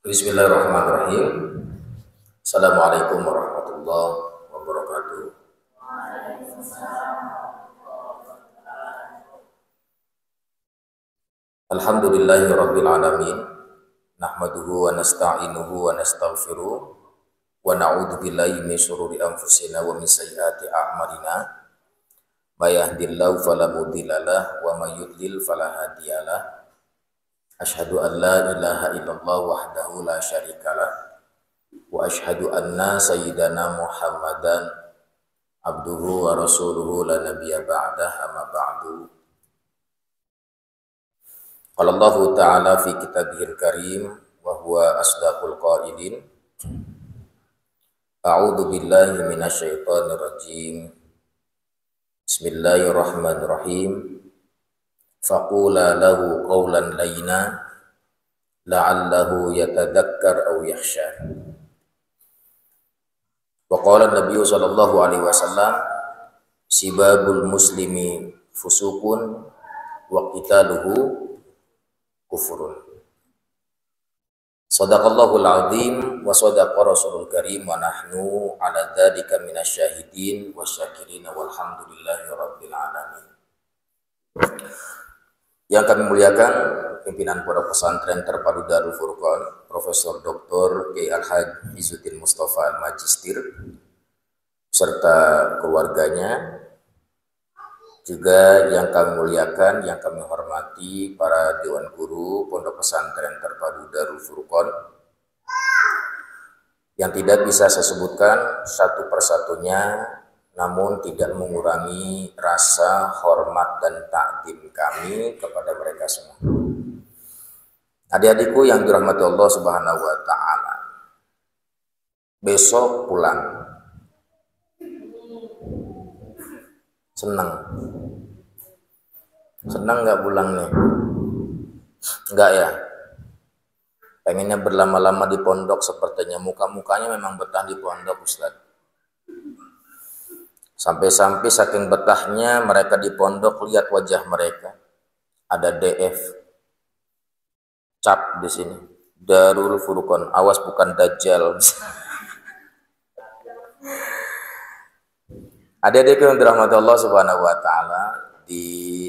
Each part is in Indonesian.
Bismillahirrahmanirrahim. Assalamualaikum warahmatullahi wabarakatuh. Alhamdulillahi rabbil alamin. Nahmaduhu wa nasta'inuhu wa nastaghfiruh wa na'udzu billahi min syururi anfusina wa min sayyiati a'malina. May yahdihillahu fala mudhillalah wa may yudlil fala hadiyalah. Asyhadu an la ilaha illallah wahdahu la syarikalah wa asyhadu anna sayyidana Muhammadan abduhu wa rasuluhu la nabiyya ba'dah, amma ba'du. Qala Allah ta'ala fi kitabihil karim wa huwa asdaqul qailin. A'udzu billahi minasyaitonir rajim. Bismillahirrahmanirrahim. Faqula lahu qawlan layna la'allahu yatadhakkar aw yakhsha. Wa qala an-nabiy sallallahu alaihi wasallam sibabul muslimi fusuqun wa qitaluhu kufrun. Shadaqallahul azim wa shadaqa rasulul karim wa nahnu ala dzalika minasyahidin wasyakirin walhamdulillahi rabbil alamin. Yang kami muliakan pimpinan Pondok Pesantren Terpadu Darul Furqan, Profesor Dr. Kiai Al-Haj Izzuddin Mustafa Al-Magistir serta keluarganya, juga yang kami muliakan, yang kami hormati para Dewan Guru Pondok Pesantren Terpadu Darul Furqan, yang tidak bisa saya sebutkan satu persatunya, namun tidak mengurangi rasa hormat dan takdim kami kepada mereka semua. Adik-adikku yang dirahmati Allah Subhanahu wa taala, besok pulang. Senang nggak pulang nih? Enggak ya? Pengennya berlama-lama di pondok, sepertinya muka-mukanya memang betah di pondok, Ustaz. Sampai-sampai saking betahnya mereka di pondok, lihat wajah mereka. Ada DF. Cap di sini. Darul Furqan. Awas bukan Dajjal. Adik-adik yang dirahmati Allah Subhanahu wa taala, di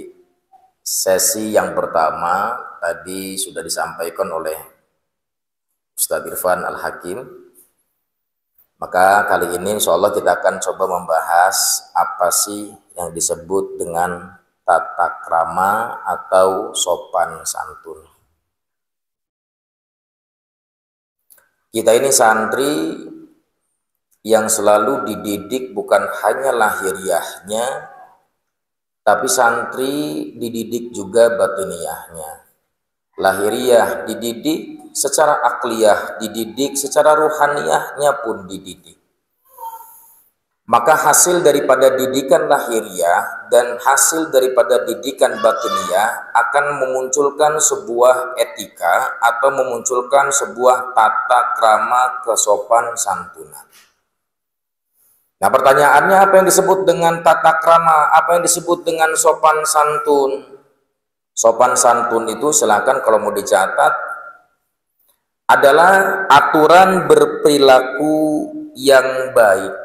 sesi yang pertama tadi sudah disampaikan oleh Ustaz Irfan Al-Hakim. Maka kali ini insya Allah kita akan coba membahas apa sih yang disebut dengan tata krama atau sopan santun. Kita ini santri yang selalu dididik bukan hanya lahiriahnya, tapi santri dididik juga batiniyahnya. Lahiriah dididik secara akliyah, dididik secara ruhaniyahnya pun dididik. Maka hasil daripada didikan lahiriah dan hasil daripada didikan batiniyah akan memunculkan sebuah etika atau memunculkan sebuah tata krama kesopan santunan. Nah, pertanyaannya, apa yang disebut dengan tata krama? Apa yang disebut dengan sopan santun? Sopan santun itu, silakan kalau mau dicatat, adalah aturan berperilaku yang baik.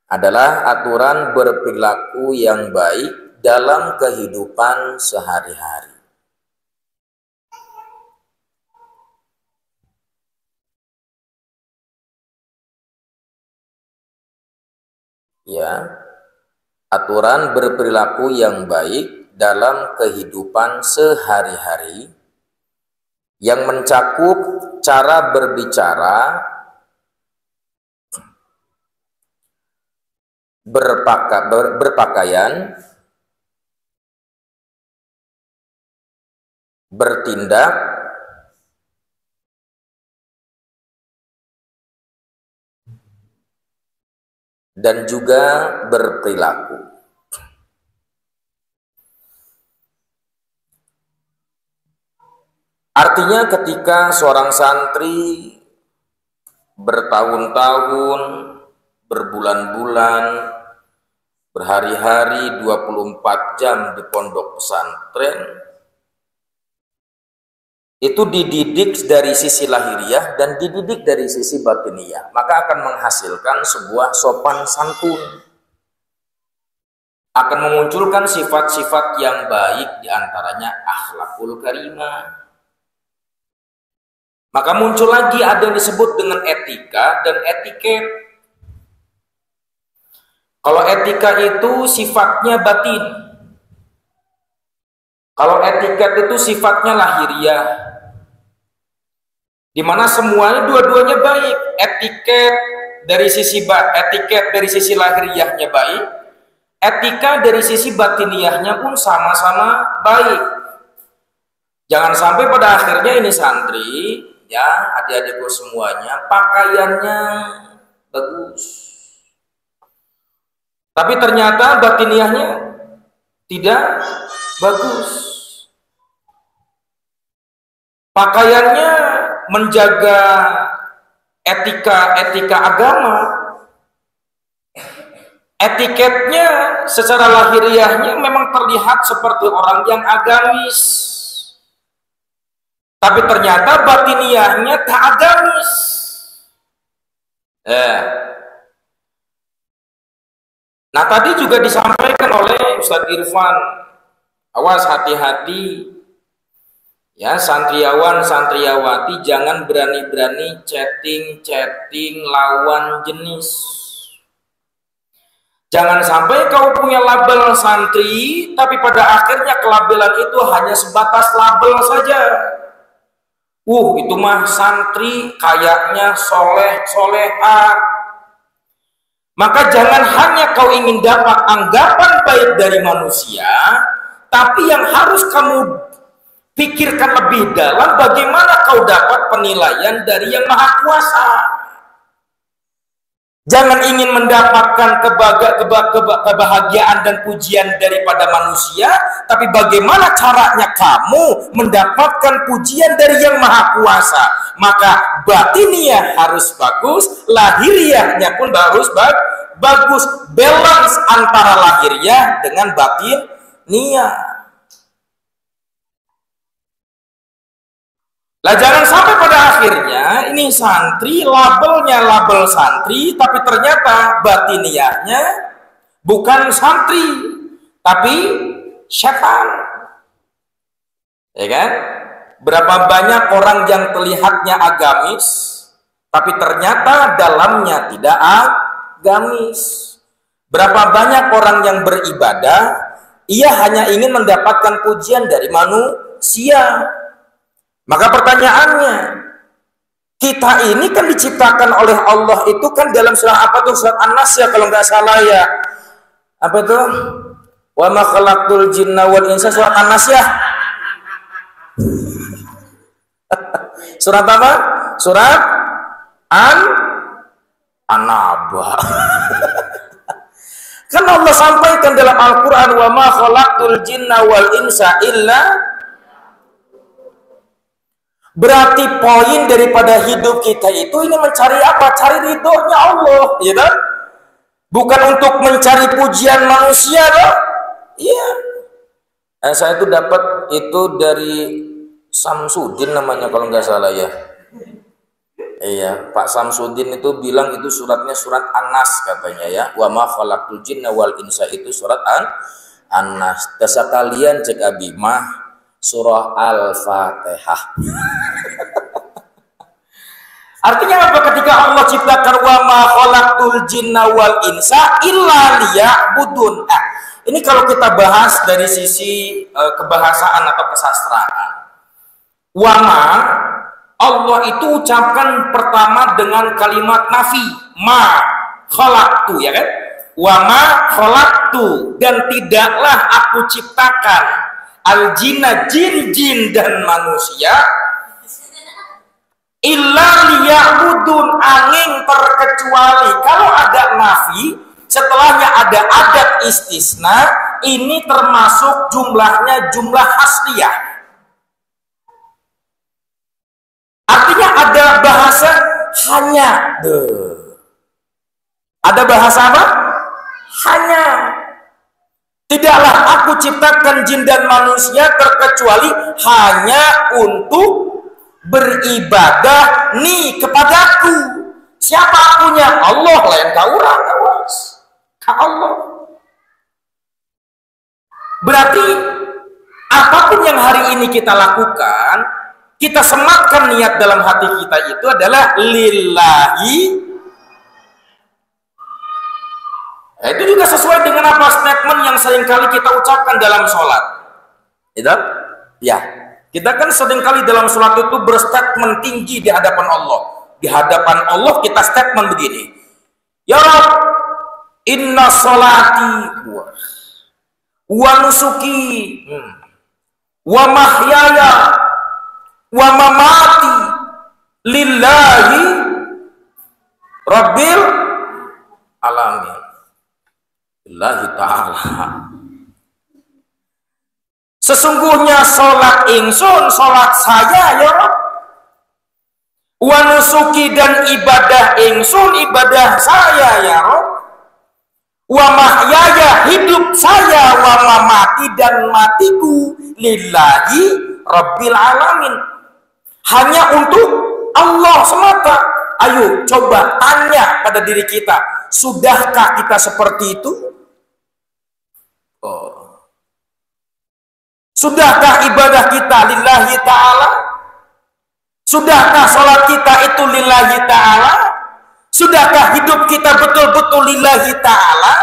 Adalah aturan berperilaku yang baik dalam kehidupan sehari-hari. Ya, aturan berperilaku yang baik dalam kehidupan sehari-hari yang mencakup cara berbicara, berpakaian, bertindak, dan juga berperilaku. Artinya ketika seorang santri bertahun-tahun, berbulan-bulan, berhari-hari, 24 jam di pondok pesantren, itu dididik dari sisi lahiriah dan dididik dari sisi batiniah, maka akan menghasilkan sebuah sopan santun, akan memunculkan sifat-sifat yang baik, diantaranya akhlakul karimah. Maka muncul lagi ada yang disebut dengan etika dan etiket. Kalau etika itu sifatnya batin, kalau etiket itu sifatnya lahiriah, di mana semuanya dua-duanya baik. Etiket dari sisi lahiriahnya baik, etika dari sisi batiniahnya pun sama-sama baik. Jangan sampai pada akhirnya ini santri, ya adik-adikku semuanya, pakaiannya bagus, tapi ternyata batiniahnya tidak bagus. Pakaiannya menjaga etika agama, etiketnya secara lahiriahnya memang terlihat seperti orang yang agamis, tapi ternyata batiniahnya tak agamis. Nah, tadi juga disampaikan oleh Ustadz Irfan, awas hati-hati ya santriawan santriawati, jangan berani-berani chatting lawan jenis. Jangan sampai kau punya label santri, tapi pada akhirnya kelabelan itu hanya sebatas label saja. Itu mah santri kayaknya soleh-soleha. Maka jangan hanya kau ingin dapat anggapan baik dari manusia, tapi yang harus kamu pikirkan lebih dalam, bagaimana kau dapat penilaian dari Yang Maha Kuasa. Jangan ingin mendapatkan kebahagiaan dan pujian daripada manusia, tapi bagaimana caranya kamu mendapatkan pujian dari Yang Maha Kuasa. Maka batiniah harus bagus, lahiriahnya pun harus bagus, balance antara lahiriah dengan batiniah. Lah jangan sampai pada akhirnya ini santri, labelnya label santri, tapi ternyata batiniahnya bukan santri, tapi setan. Ya kan? Berapa banyak orang yang terlihatnya agamis, tapi ternyata dalamnya tidak agamis. Berapa banyak orang yang beribadah, ia hanya ingin mendapatkan pujian dari manusia. Maka pertanyaannya, kita ini kan diciptakan oleh Allah itu kan dalam surah apa tuh? Surat An-Nas ya kalau nggak salah ya. Apa tuh? Wa ma khalaqtul jinna wal insa, surat An-Nas ya. Surat apa? Surat An-Naba. Kan Allah sampaikan dalam Al-Quran, wa ma khalaqtul jinna wal insa illa. Berarti poin daripada hidup kita itu ini mencari apa? Cari ridhonya Allah, ya kan? Bukan untuk mencari pujian manusia, dong. Iya. Saya itu dapat itu dari Samsudin namanya kalau nggak salah ya. Iya, Pak Samsudin itu bilang itu suratnya surat An-Nas katanya ya. Wa ma khalaqtul jinna wal insa itu surat An-Nas. Dasa kalian cek abimah surah Al-Fatihah. Artinya apa? Ketika Allah ciptakan wa ma khalaqtul jinna wal insa illa liya'budun. Ini kalau kita bahas dari sisi kebahasaan atau kesastraan. Wa ma, Allah itu ucapkan pertama dengan kalimat nafi, ma khalaqtu, ya kan? Wa ma khalaqtu, dan tidaklah aku ciptakan al jinna, jin dan manusia illa liya'budun, angin terkecuali. Kalau ada nafi setelahnya ada adat istisna, ini termasuk jumlahnya jumlah hasliyah. Artinya ada bahasa hanya. Ada bahasa apa? Hanya. Tidaklah aku ciptakan jin dan manusia terkecuali hanya untuk beribadah nih kepadaku. Siapa akunya? Allah, lain ka urang, awas. Ka Allah. Berarti apapun yang hari ini kita lakukan, kita sematkan niat dalam hati kita itu adalah lillahi. Nah, itu juga sesuai dengan apa statement yang seringkali kita ucapkan dalam sholat. Gitu? Ya, kita kan seringkali dalam sholat itu berstatement tinggi di hadapan Allah. Di hadapan Allah kita statement begini. Ya Rabb, inna sholati wa nusuki wa mahyaya wa mamati lillahi rabbil alamin. Lillahi ta'ala. Sesungguhnya sholat ingsun, sholat saya ya Rabb, wa nusuki dan ibadah ingsun, ibadah saya ya Rabb, wa mahyaya hidup saya, wa mamati dan matiku lillahi rabbil alamin, hanya untuk Allah semata. Ayo coba tanya pada diri kita, sudahkah kita seperti itu? Sudahkah ibadah kita lillahi ta'ala? Sudahkah sholat kita itu lillahi ta'ala? Sudahkah hidup kita betul-betul lillahi ta'ala?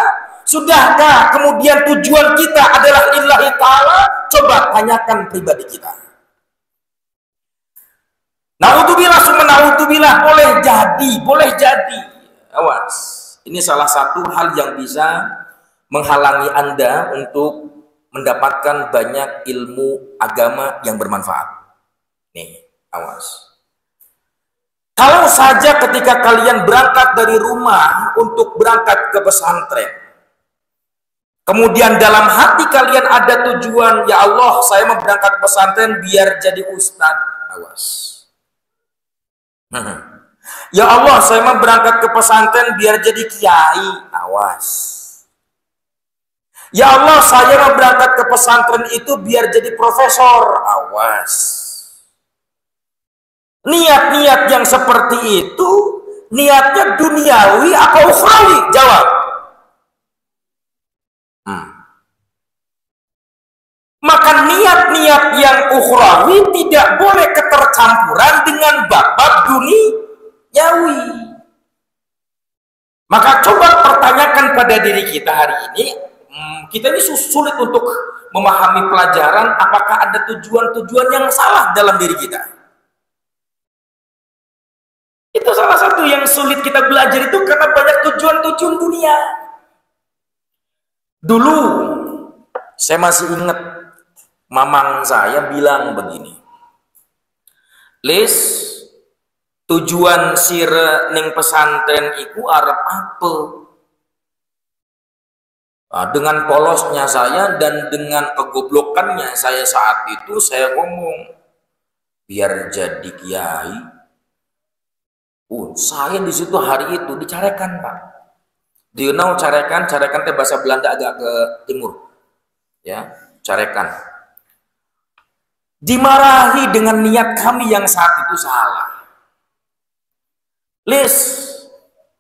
Sudahkah kemudian tujuan kita adalah lillahi ta'ala? Coba tanyakan pribadi kita. Naudzubillah summa naudzubillah, boleh jadi. Awas, ini salah satu hal yang bisa menghalangi Anda untuk mendapatkan banyak ilmu agama yang bermanfaat. Nih, awas. Kalau saja ketika kalian berangkat dari rumah untuk berangkat ke pesantren, kemudian dalam hati kalian ada tujuan, ya Allah, saya mau berangkat ke pesantren biar jadi ustadz. Awas. Ya Allah, saya mau berangkat ke pesantren biar jadi kiai. Awas. Ya Allah, saya mau berangkat ke pesantren itu biar jadi profesor. Awas. Niat-niat yang seperti itu, niatnya duniawi atau ukhrawi? Jawab. Maka niat-niat yang ukhrawi tidak boleh ketercampuran dengan bab-bab duniawi. Maka coba pertanyakan pada diri kita hari ini, kita ini sulit untuk memahami pelajaran, apakah ada tujuan-tujuan yang salah dalam diri kita. Itu salah satu yang sulit kita belajar itu karena banyak tujuan-tujuan dunia. Dulu saya masih ingat mamang saya bilang begini, Lis, tujuan sire ning pesantren iku arep apa? Dengan polosnya saya dan dengan kegoblokannya saya saat itu, saya ngomong, biar jadi kiai. Saya di situ hari itu dicarekan, Pak. Do you know carekan? Carekan teh bahasa Belanda agak ke timur. Ya, carekan. Dimarahi dengan niat kami yang saat itu salah. Lis,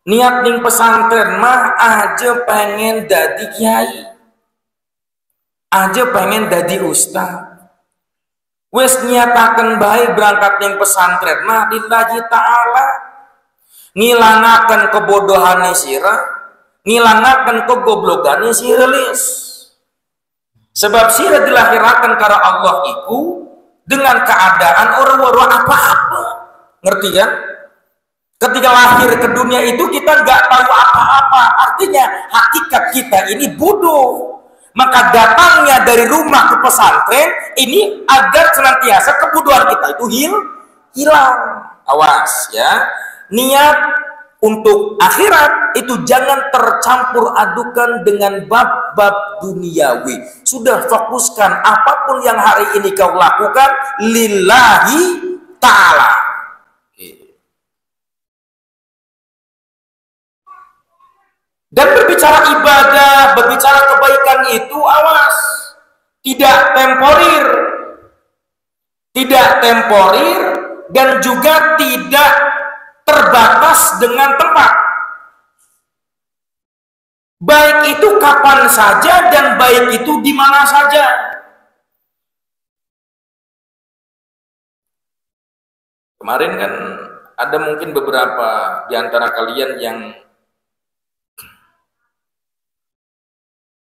niat ning pesantren mah aja pengen dadi kiai, aja pengen dadi ustaz. Wes niataken bae berangkat ning pesantren mah lillahi ta'ala, ngilangaken kebodohane sira, ngilangaken kegoblokane sira Lis. Sebab sira dilahiraken karo Allah iku dengan keadaan orang-orang apa-apa. Ngerti kan? Ketika lahir ke dunia itu kita nggak tahu apa-apa, artinya hakikat kita ini bodoh. Maka datangnya dari rumah ke pesantren ini agar senantiasa kebodohan kita itu hilang. Awas ya, niat untuk akhirat itu jangan tercampur adukan dengan bab-bab duniawi. Sudah fokuskan apapun yang hari ini kau lakukan lillahi ta'ala. Dan berbicara ibadah, berbicara kebaikan itu awas, tidak temporir, dan juga tidak terbatas dengan tempat. Baik itu kapan saja dan baik itu di mana saja. Kemarin kan ada mungkin beberapa di antara kalian yang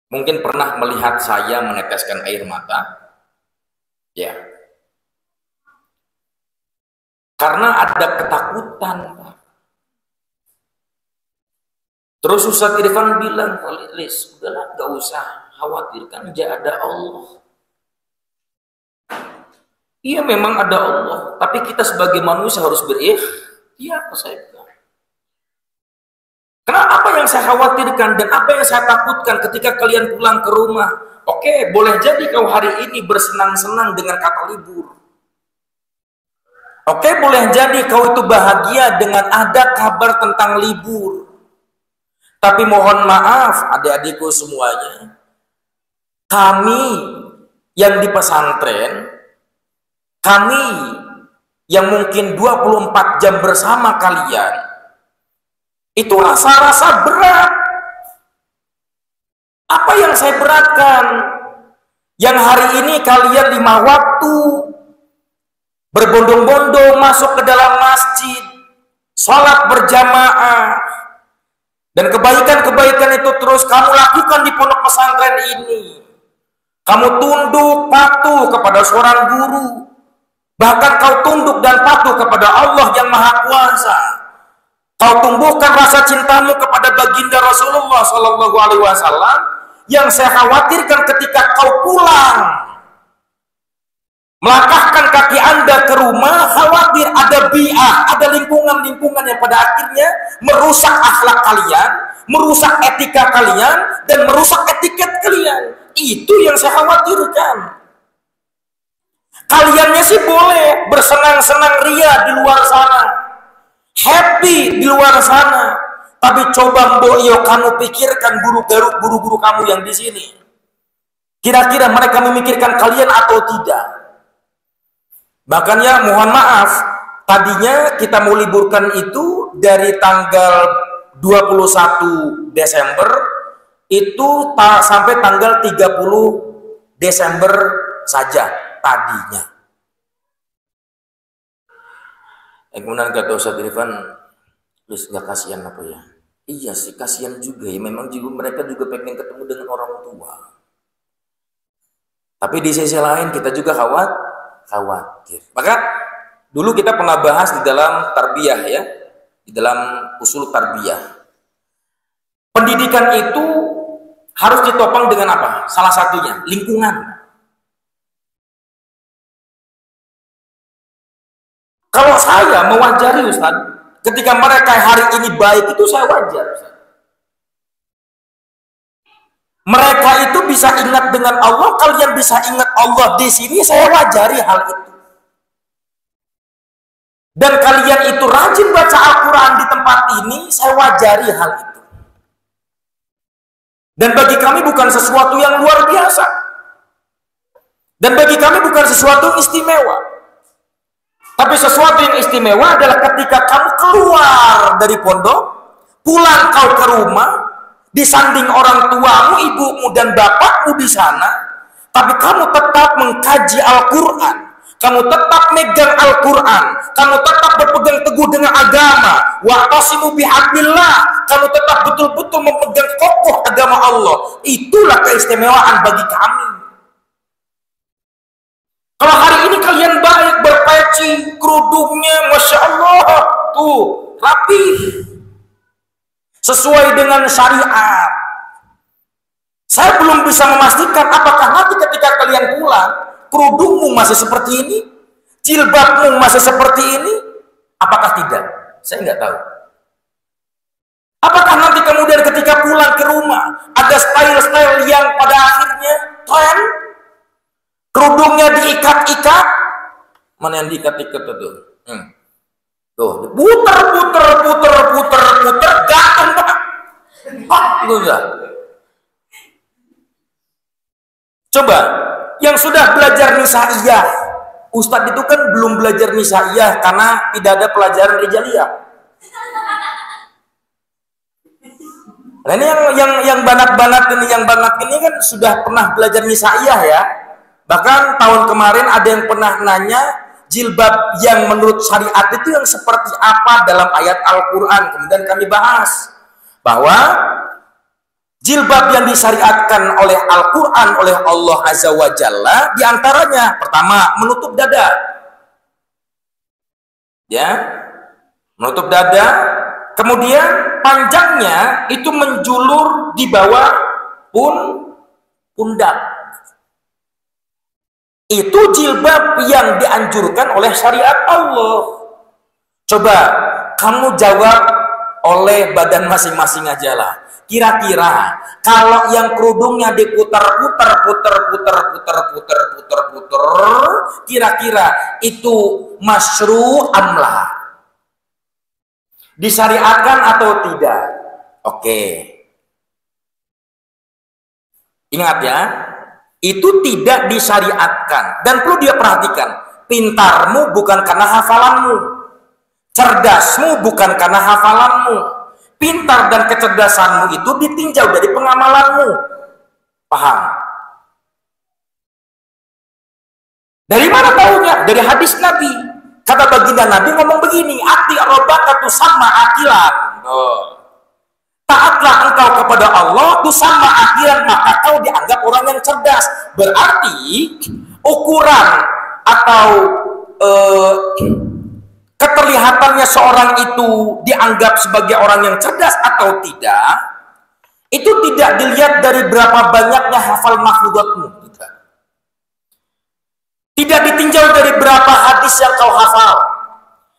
mungkin pernah melihat saya meneteskan air mata, ya, karena ada ketakutan. Terus Ustaz Irfan bilang, Lis, udahlah, gak usah khawatirkan, ya ada Allah. Iya memang ada Allah, tapi kita sebagai manusia harus berikhtiar, saya bilang. Karena apa yang saya khawatirkan dan apa yang saya takutkan ketika kalian pulang ke rumah, oke, boleh jadi kau hari ini bersenang-senang dengan kata libur. Oke, boleh jadi kau itu bahagia dengan ada kabar tentang libur. Tapi mohon maaf adik-adikku semuanya, kami yang di pesantren, kami yang mungkin 24 jam bersama kalian, itu rasa-rasa berat. Apa yang saya beratkan? Yang hari ini kalian 5 waktu berbondong-bondong masuk ke dalam masjid, sholat berjamaah, dan kebaikan-kebaikan itu terus kamu lakukan di pondok pesantren ini. Kamu tunduk patuh kepada seorang guru, bahkan kau tunduk dan patuh kepada Allah yang Maha Kuasa. Kau tumbuhkan rasa cintamu kepada baginda Rasulullah Shallallahu Alaihi Wasallam. Yang saya khawatirkan ketika kau pulang, melangkahkan kaki Anda ke rumah, khawatir ada bi'ah, ada lingkungan-lingkungan yang pada akhirnya merusak akhlak kalian, merusak etika kalian, dan merusak etiket kalian. Itu yang saya khawatirkan. Kaliannya sih boleh bersenang-senang ria di luar sana, happy di luar sana, tapi coba mbok yo kamu pikirkan guru-guru kamu yang di sini. Kira-kira mereka memikirkan kalian atau tidak? Makanya mohon maaf, tadinya kita mau liburkan itu dari tanggal 21 Desember itu sampai tanggal 30 Desember saja tadinya. Kemudian kata Ustaz Irfan, Lis, nggak kasihan apa ya? Iya sih, kasihan juga ya. Memang juga mereka juga pengen ketemu dengan orang tua. Tapi di sisi lain kita juga khawatir. Maka dulu kita pernah bahas di dalam tarbiyah ya, di dalam usul tarbiyah. Pendidikan itu harus ditopang dengan apa? Salah satunya lingkungan. Kalau saya mewajari Ustaz, ketika mereka hari ini baik itu saya wajar Ustaz. Mereka itu bisa ingat dengan Allah, kalian bisa ingat Allah di sini, saya wajari hal itu. Dan kalian itu rajin baca Al-Quran di tempat ini, saya wajari hal itu. Dan bagi kami bukan sesuatu yang luar biasa. Dan bagi kami bukan sesuatu yang istimewa. Tapi sesuatu yang istimewa adalah ketika kamu keluar dari pondok, pulang kau ke rumah, disanding orang tuamu, ibumu dan bapakmu di sana, tapi kamu tetap mengkaji Al-Quran, kamu tetap megang Al-Quran, kamu tetap berpegang teguh dengan agama, wa'tasimu bihablillah, kamu tetap betul-betul memegang kokoh agama Allah. Itulah keistimewaan bagi kami. Kalau hari ini kalian baik, berpeci, kerudungnya, Masya Allah, tuh, rapi, sesuai dengan syariat. Saya belum bisa memastikan apakah nanti ketika kalian pulang, kerudungmu masih seperti ini, jilbabmu masih seperti ini, apakah tidak? Saya nggak tahu. Apakah nanti kemudian ketika pulang ke rumah, ada style-style yang pada akhirnya tren, kerudungnya diikat-ikat, mana yang diikat-ikat itu? Tuh, puter, gantung Pak. Udah. Coba, yang sudah belajar nisaiyah, Ustadz itu kan belum belajar nisaiyah karena tidak ada pelajaran rijaliyah. Nah ini yang banat-banat ini, yang banat ini kan sudah pernah belajar nisaiyah ya. Bahkan tahun kemarin ada yang pernah nanya jilbab yang menurut syariat itu yang seperti apa dalam ayat Al-Quran. Kemudian kami bahas bahwa jilbab yang disyariatkan oleh Al-Quran oleh Allah Azza wa Jalla diantaranya pertama menutup dada, ya, menutup dada. Kemudian panjangnya itu menjulur di bawah pundak. Itu jilbab yang dianjurkan oleh syariat Allah. Coba kamu jawab oleh badan masing-masing aja lah. Kira-kira kalau yang kerudungnya diputar-putar, kira-kira itu masyru' amlah, disyariatkan atau tidak? Oke. Ingat ya, itu tidak disyariatkan. Dan perlu dia perhatikan, pintarmu bukan karena hafalanmu, cerdasmu bukan karena hafalanmu. Pintar dan kecerdasanmu itu ditinjau dari pengamalanmu. Paham? Dari mana tahunya? Dari hadis Nabi. Kata baginda Nabi ngomong begini, ati robaka tu sama akilan. Taatlah engkau kepada Allah tu sama akilan, maka kau dianggap orang yang cerdas. Berarti ukuran atau keterlihatannya seorang itu dianggap sebagai orang yang cerdas atau tidak, itu tidak dilihat dari berapa banyaknya hafal mahfudhatmu. Tidak ditinjau dari berapa hadis yang kau hafal.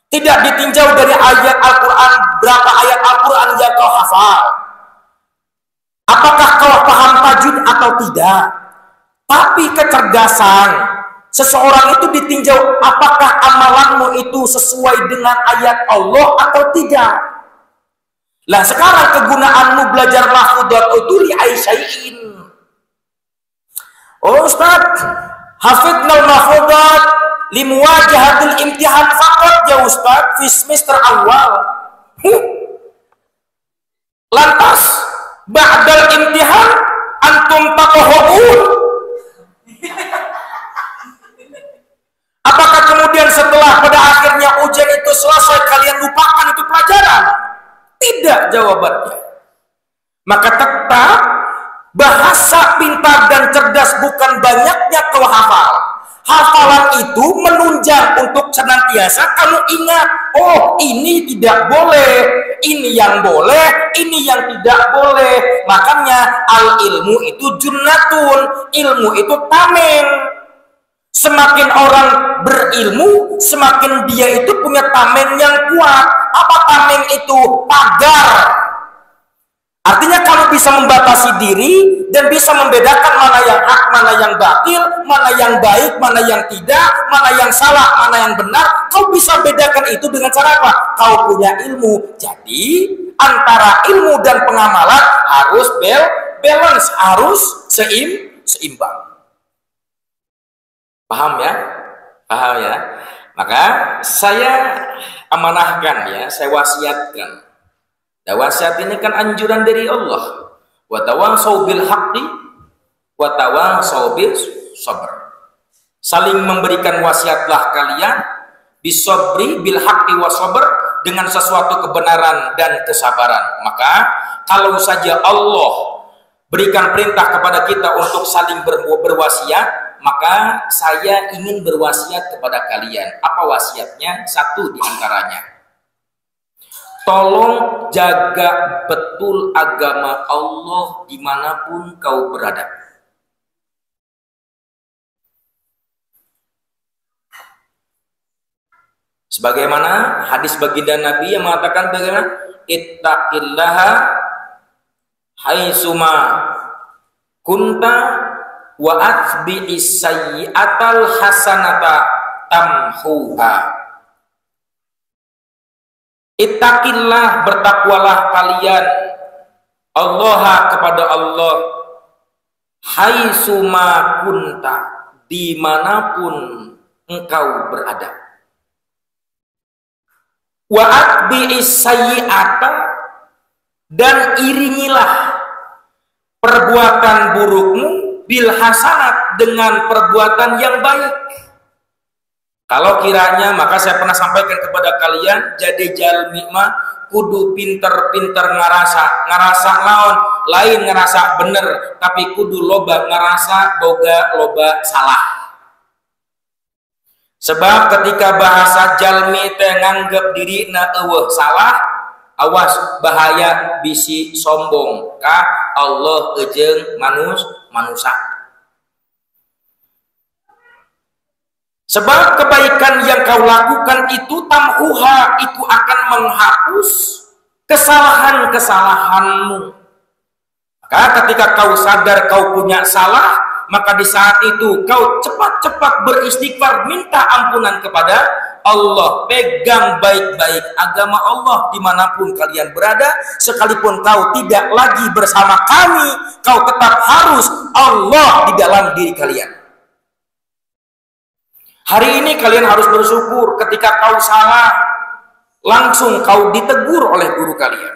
Tidak ditinjau dari ayat Al-Quran, berapa ayat Al-Quran yang kau hafal. Apakah kau paham tajwid atau tidak. Tapi kecerdasan seseorang itu ditinjau apakah amalanmu itu sesuai dengan ayat Allah atau tidak. Lah sekarang kegunaanmu belajar mahfudhat itu li'aisyai'in. Oh Ustaz, hafidnal mahfudhat limuwajahatil imtihan faqat ya Ustaz fi semester awal. Lantas ba'dal imtihan antum taqahun. Apakah kemudian setelah pada akhirnya ujian itu selesai kalian lupakan itu pelajaran? Tidak jawabannya. Maka tetap bahasa pintar dan cerdas bukan banyaknya kau hafal. Hafalan itu menunjang untuk senantiasa kamu ingat, oh ini tidak boleh, ini yang boleh, ini yang tidak boleh. Makanya al ilmu itu junnatun, ilmu itu tameng. Semakin orang berilmu, semakin dia itu punya tameng yang kuat. Apa tameng itu? Pagar. Artinya kamu bisa membatasi diri dan bisa membedakan mana yang hak, mana yang batil, mana yang baik, mana yang tidak, mana yang salah, mana yang benar. Kau bisa bedakan itu dengan cara apa? Kau punya ilmu. Jadi antara ilmu dan pengamalan harus balance, harus seimbang. Paham ya? Paham ya? Maka saya amanahkan ya, saya wasiatkan. Dan wasiat ini kan anjuran dari Allah. Wa tawasau bil haqqi wa tawasau bis sabr. Saling memberikan wasiatlah kalian bisabri bil haqqi wa sabr, dengan sesuatu kebenaran dan kesabaran. Maka kalau saja Allah berikan perintah kepada kita untuk saling berwasiat, maka saya ingin berwasiat kepada kalian. Apa wasiatnya? Satu diantaranya, tolong jaga betul agama Allah dimanapun kau berada. Sebagaimana hadis baginda Nabi yang mengatakan bagaimana? Ittaqillaha haitsuma kunta wa atbi'is sayyi'atal hasanata tamhuha. Ittaqillah, bertakwalah kalian Allah kepada Allah, haitsuma kunta, dimanapun engkau berada. Wa atbi'is sayyi'ata, dan iringilah perbuatan burukmu bil hasanat, dengan perbuatan yang baik. Kalau kiranya, maka saya pernah sampaikan kepada kalian, jadi jalmi mah kudu pinter-pinter ngarasa naon, lain ngerasa bener, tapi kudu loba ngerasa boga loba salah. Sebab ketika bahasa jalmi teh nganggep diri na eueuh salah, awas bahaya bisi sombong ka Allah jeung manusia. Sebab kebaikan yang kau lakukan itu tamhuha, itu akan menghapus kesalahan-kesalahanmu. Maka ketika kau sadar kau punya salah, maka di saat itu kau cepat-cepat beristighfar, minta ampunan kepada Allah. Pegang baik-baik agama Allah dimanapun kalian berada. Sekalipun kau tidak lagi bersama kami, kau tetap harus Allah di dalam diri kalian. Hari ini kalian harus bersyukur ketika kau salah, langsung kau ditegur oleh guru kalian.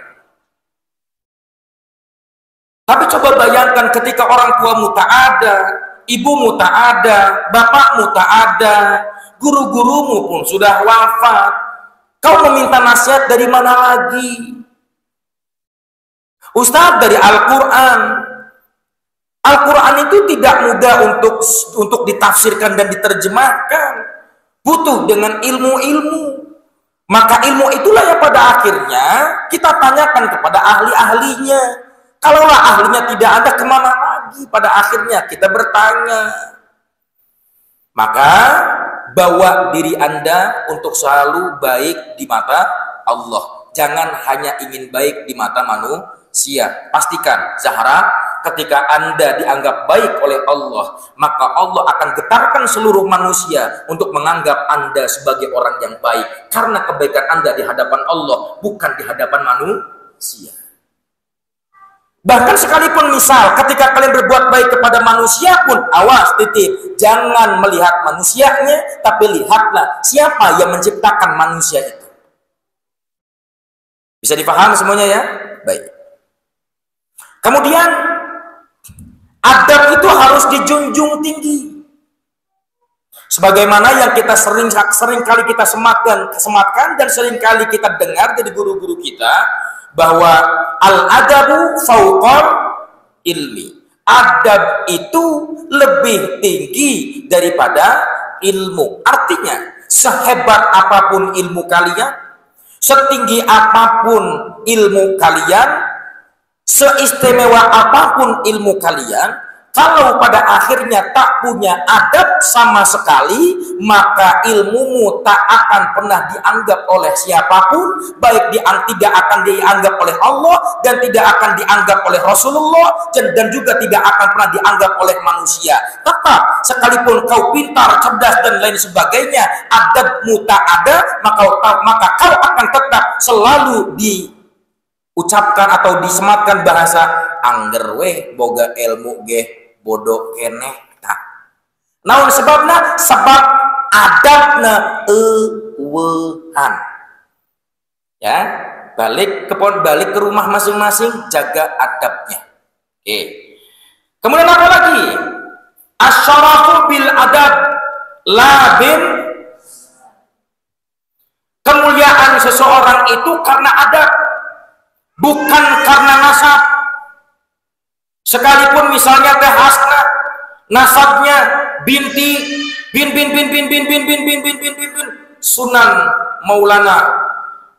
Tapi coba bayangkan ketika orang tuamu tak ada, ibumu tak ada, bapakmu tak ada, guru-gurumu pun sudah wafat. Kau meminta nasihat dari mana lagi? Ustaz, dari Al-Quran. Al-Quran itu tidak mudah untuk ditafsirkan dan diterjemahkan. Butuh dengan ilmu-ilmu. Maka ilmu itulah yang pada akhirnya kita tanyakan kepada ahli-ahlinya. Kalaulah ahlinya tidak ada, kemana lagi? Pada akhirnya kita bertanya. Maka bawa diri Anda untuk selalu baik di mata Allah. Jangan hanya ingin baik di mata manusia. Pastikan, Zahra, ketika Anda dianggap baik oleh Allah, maka Allah akan getarkan seluruh manusia untuk menganggap Anda sebagai orang yang baik. Karena kebaikan Anda di hadapan Allah, bukan di hadapan manusia. Bahkan sekalipun misal, ketika kalian berbuat baik kepada manusia pun, awas, titip. Jangan melihat manusianya, tapi lihatlah siapa yang menciptakan manusia itu. Bisa dipahami semuanya ya? Baik. Kemudian adab itu harus dijunjung tinggi. Sebagaimana yang kita sering kali kita sematkan dan sering kali kita dengar dari guru-guru kita, bahwa al-adabu fauqal ilmi. Adab itu lebih tinggi daripada ilmu. Artinya, sehebat apapun ilmu kalian, setinggi apapun ilmu kalian, seistimewa apapun ilmu kalian, kalau pada akhirnya tak punya adab sama sekali, maka ilmumu tak akan pernah dianggap oleh siapapun, baik tidak akan dianggap oleh Allah, dan tidak akan dianggap oleh Rasulullah, dan juga tidak akan pernah dianggap oleh manusia. Tetap, sekalipun kau pintar, cerdas, dan lain sebagainya, adabmu tak ada, maka kau akan tetap selalu ucapkan atau disematkan bahasa angger weh boga ilmu ge bodoh keneh tak. Naon sebabna? Sebab adabna eueuhan. Ya, balik ke rumah masing-masing, jaga adabnya. Oke. Kemudian apa lagi? Asyarafu bil adab la bin. Kemuliaan seseorang itu karena adab, bukan karena nasab. Sekalipun misalnya Teh Hasna nasabnya binti bin Sunan Maulana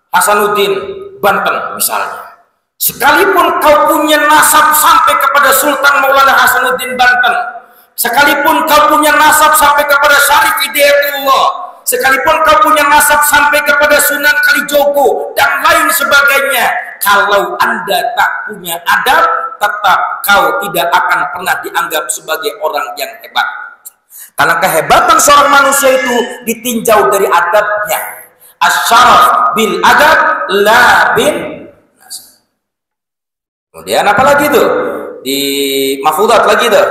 Hasanuddin Banten misalnya. Sekalipun kau punya nasab sampai kepada Sultan Maulana Hasanuddin Banten, sekalipun kau punya nasab sampai kepada Syarif Hidayatullah, sekalipun kau punya nasab sampai kepada Sunan Kalijogo dan lain sebagainya, kalau Anda tak punya adab, tetap kau tidak akan pernah dianggap sebagai orang yang hebat. Karena kehebatan seorang manusia itu ditinjau dari adabnya. Asyaraf bil adab la bin Kemudian apa lagi tuh? Di Mahfudzat lagi tuh.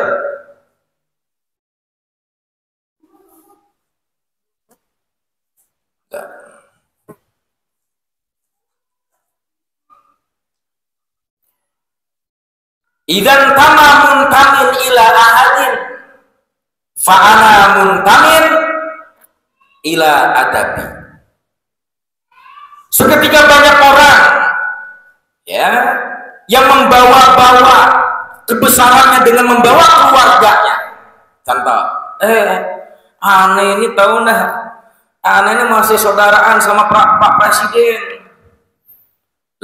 Idan tamamun tamin ila ahadin fa'ana muntamin ila adabi. Seketika banyak orang ya yang membawa-bawa kebesarannya dengan membawa keluarganya. Contoh, aneh ini tahu nah, aneh ini masih saudaraan sama Pak Presiden.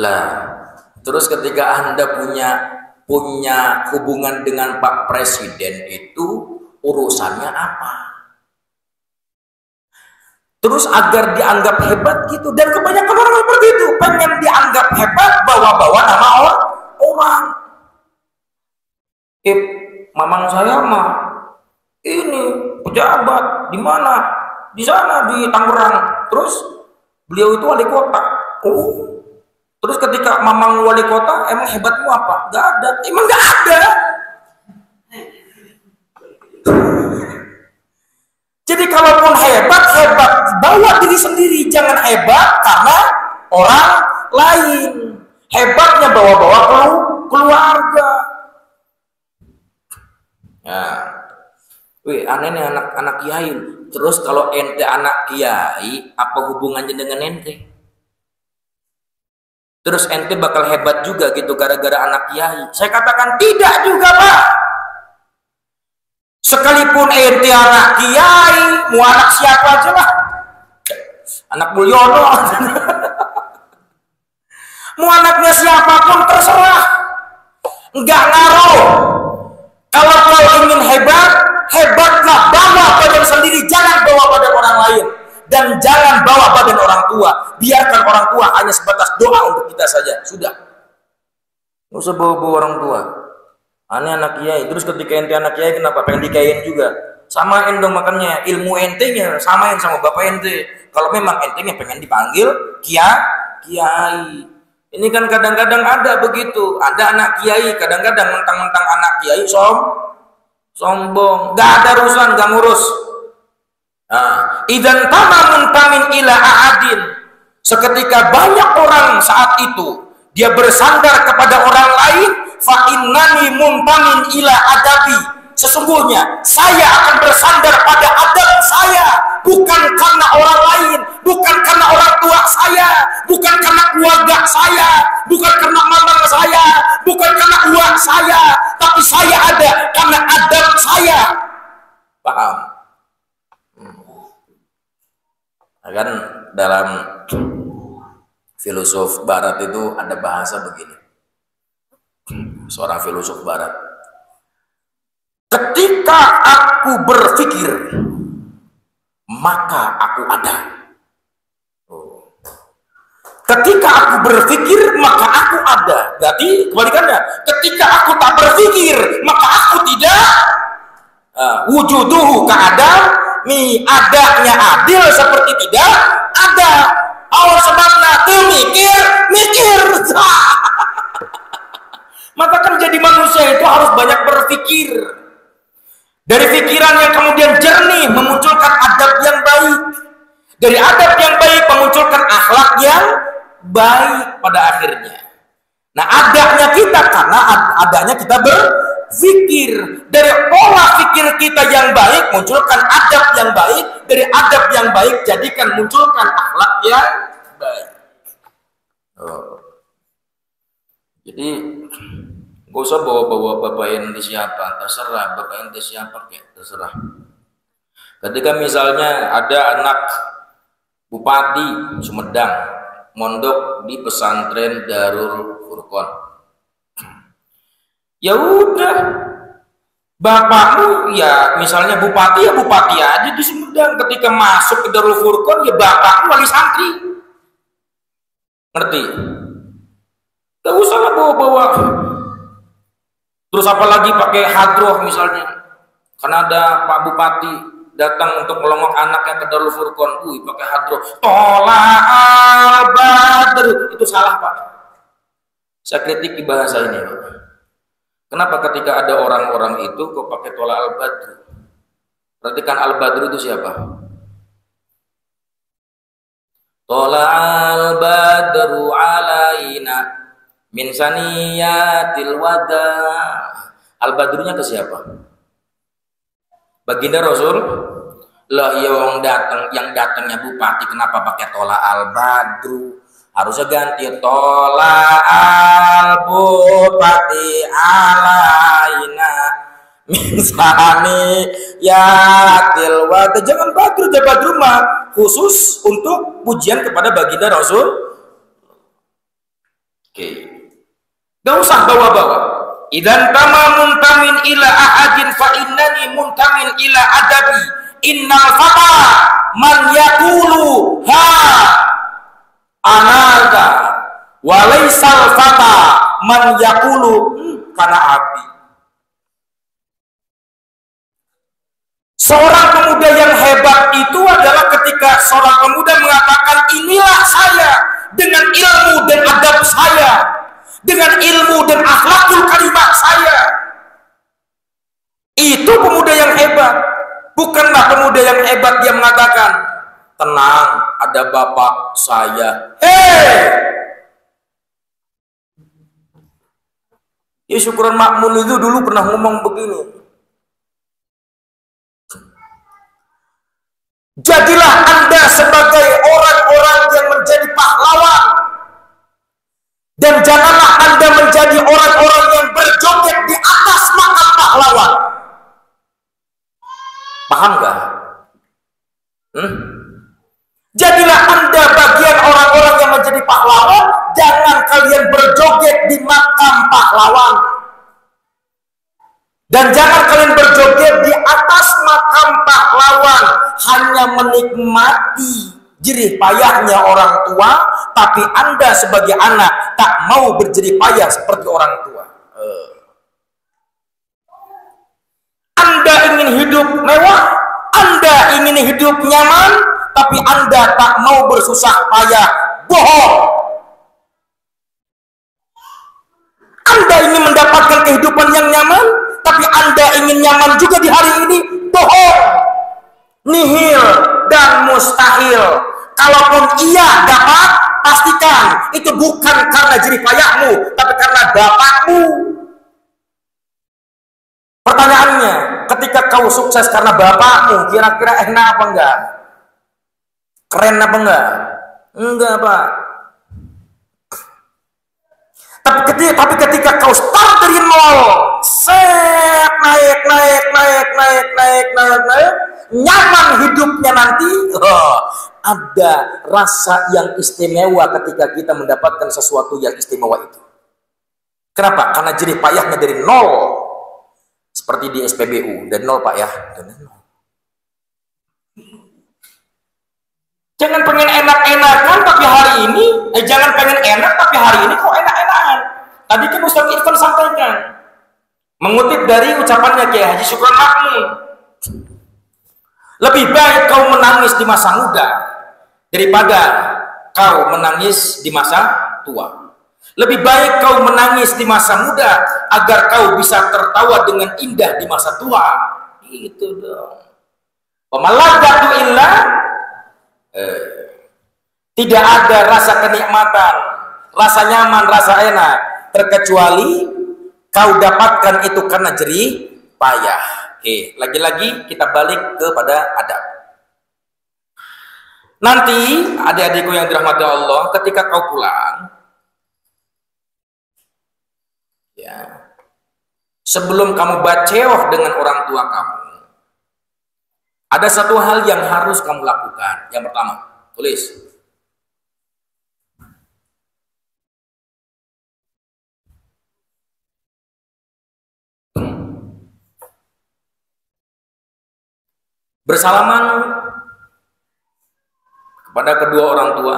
Lah, terus ketika Anda punya hubungan dengan Pak Presiden itu urusannya apa? Terus agar dianggap hebat gitu, dan kebanyakan orang seperti itu pengen dianggap hebat, bawa-bawa nama orang. Mamang saya mah ini pejabat di mana? Di sana di Tangerang. Terus beliau itu wali kota. Oh. Terus ketika mamang wali kota, emang hebatmu apa? Gak ada. Emang gak ada. Jadi kalaupun hebat bawa diri sendiri, jangan hebat karena orang lain. Hebatnya bawa-bawa keluarga. Nah, aneh nih anak kiai. Terus kalau ente anak kiai, apa hubungannya dengan ente? Terus ente bakal hebat juga gitu gara-gara anak kiai? Saya katakan tidak juga, Pak. Sekalipun ente anak kiai, mau anak siapa aja lah, anak Mulyono, mau anaknya siapapun terserah, nggak ngaruh. Kalau kau ingin hebat, hebatlah, bawa badan sendiri, jangan bawa badan orang lain, dan jangan bawa badan orang tua. Biarkan orang tua hanya sebatas doa untuk kita saja, sudah. Nggak usah bawa-bawa orang tua. Aneh anak kiai. Terus ketika ente anak kiai, kenapa pengen dikayain juga? Samain dong makanya ilmu entenya, samain sama bapak ente. Kalau memang entenya pengen dipanggil kiai. Ini kan kadang-kadang ada begitu. Ada anak kiai, kadang-kadang mentang-mentang anak kiai sombong. Gak ada urusan, gak ngurus. Idan tamamun tamin ila ahadin. Seketika banyak orang saat itu dia bersandar kepada orang lain, fa innani muntamin ila adabi. Sesungguhnya saya akan bersandar pada adab saya, bukan karena orang lain, bukan karena orang tua saya, bukan karena keluarga saya, bukan karena mamang saya, bukan karena uang saya, tapi saya ada karena adab saya. Paham? Kan dalam filosof barat itu ada bahasa begini. Seorang filosof barat, ketika aku berpikir maka aku ada. Ketika aku berpikir maka aku ada. Berarti kebalikannya, ketika aku tak berpikir maka aku tidak. Wujuduhu ka'adam, adanya adil seperti tidak ada. Allah sebabna tuh mikir. Maka kan jadi manusia itu harus banyak berpikir. Dari pikiran yang kemudian jernih memunculkan adab yang baik. Dari adab yang baik memunculkan akhlak yang baik pada akhirnya. Nah, adabnya kita karena adanya kita berpikir. Dari pola pikir kita yang baik munculkan adab yang baik. Dari adab yang baik jadikan munculkan akhlak yang baik. Jadi gak usah bawa-bawa bapak ente siapa, terserah bapak ente siapa kayak terserah. Ketika misalnya ada anak bupati Sumedang mondok di pesantren Darul Furqon, ya udah, bapakmu ya misalnya bupati ya bupati aja di Sumedang. Ketika masuk ke Darul Furqon ya bapakmu wali santri, ngerti? Gak usah lah bawa-bawa. Terus apalagi pakai hadroh misalnya, karena ada Pak Bupati datang untuk melongok anaknya ke Darul Furqon, pakai hadroh, Tola al Badr, itu salah Pak. Saya kritik di bahasa ini, Pak. Kenapa ketika ada orang-orang itu kok pakai tolak al-badru? Perhatikan al-badru itu siapa? Tolak al-badru alaina min saniyatil wada. Al-badrunya ke siapa? Baginda Rasul. Lah yang datangnya bupati kenapa pakai tolak al-badru? Harusnya ganti tolak al-bupati alaina minsani yatil wada. Jangan badru, badru mah khusus untuk pujian kepada baginda Rasul. Oke. Gak usah bawa-bawa. Idan tama muntamin ila ahadin fa innani muntamin ila adabi. Innal fata man yaqulu ha anaka walaisal fata man yaqulu kana abi. Seorang pemuda yang hebat itu adalah ketika seorang pemuda mengatakan inilah saya dengan ilmu dan adab saya, dengan ilmu dan akhlakul karimah saya. Itu pemuda yang hebat. Bukanlah pemuda yang hebat dia mengatakan, tenang, ada bapak saya. Ya syukuran Makmun itu dulu pernah ngomong begini. Jadilah Anda sebagai orang-orang yang menjadi pahlawan. Dan janganlah Anda menjadi orang-orang yang berjoget di atas makam pahlawan. Paham gak? Jadilah Anda bagian orang-orang yang menjadi pahlawan. Jangan kalian berjoget di makam pahlawan. Dan jangan kalian berjoget di atas makam pahlawan. Hanya menikmati jerih payahnya orang tua, tapi Anda sebagai anak tak mau berjerih payah seperti orang tua. Anda ingin hidup mewah, Anda ingin hidup nyaman, tapi Anda tak mau bersusah payah. Bohong. Anda ingin mendapatkan kehidupan yang nyaman, tapi Anda ingin nyaman juga di hari ini. Bohong. Nihil dan mustahil. Kalaupun iya dapat, pastikan itu bukan karena jerih payahmu, tapi karena bapakmu. Pertanyaannya, ketika kau sukses karena bapakmu, kira-kira enak apa enggak? Keren apa enggak? Enggak, Pak. Tapi ketika kau start dari nol, set naik, nyaman hidupnya nanti, ada rasa yang istimewa ketika kita mendapatkan sesuatu yang istimewa itu. Kenapa? Karena jerih payahnya dari nol. Seperti di SPBU, dari nol Pak ya. Jangan pengen enak-enakan tapi hari ini, jangan pengen enak tapi hari ini kok enak-enakan. Tadi kan Ustaz Irfan sampaikan, mengutip dari ucapannya Kiai Haji Syukron Makmun, lebih baik kau menangis di masa muda daripada kau menangis di masa tua. Lebih baik kau menangis di masa muda agar kau bisa tertawa dengan indah di masa tua. Itu dong. Pemalagatu illa tidak ada rasa kenikmatan, rasa nyaman, rasa enak terkecuali kau dapatkan itu karena jerih payah. Oke, lagi-lagi kita balik kepada adab. Nanti adik-adikku yang dirahmati Allah, ketika kau pulang, ya, sebelum kamu baceoh dengan orang tua kamu, ada satu hal yang harus kamu lakukan. Yang pertama, tulis. Bersalaman kepada kedua orang tua,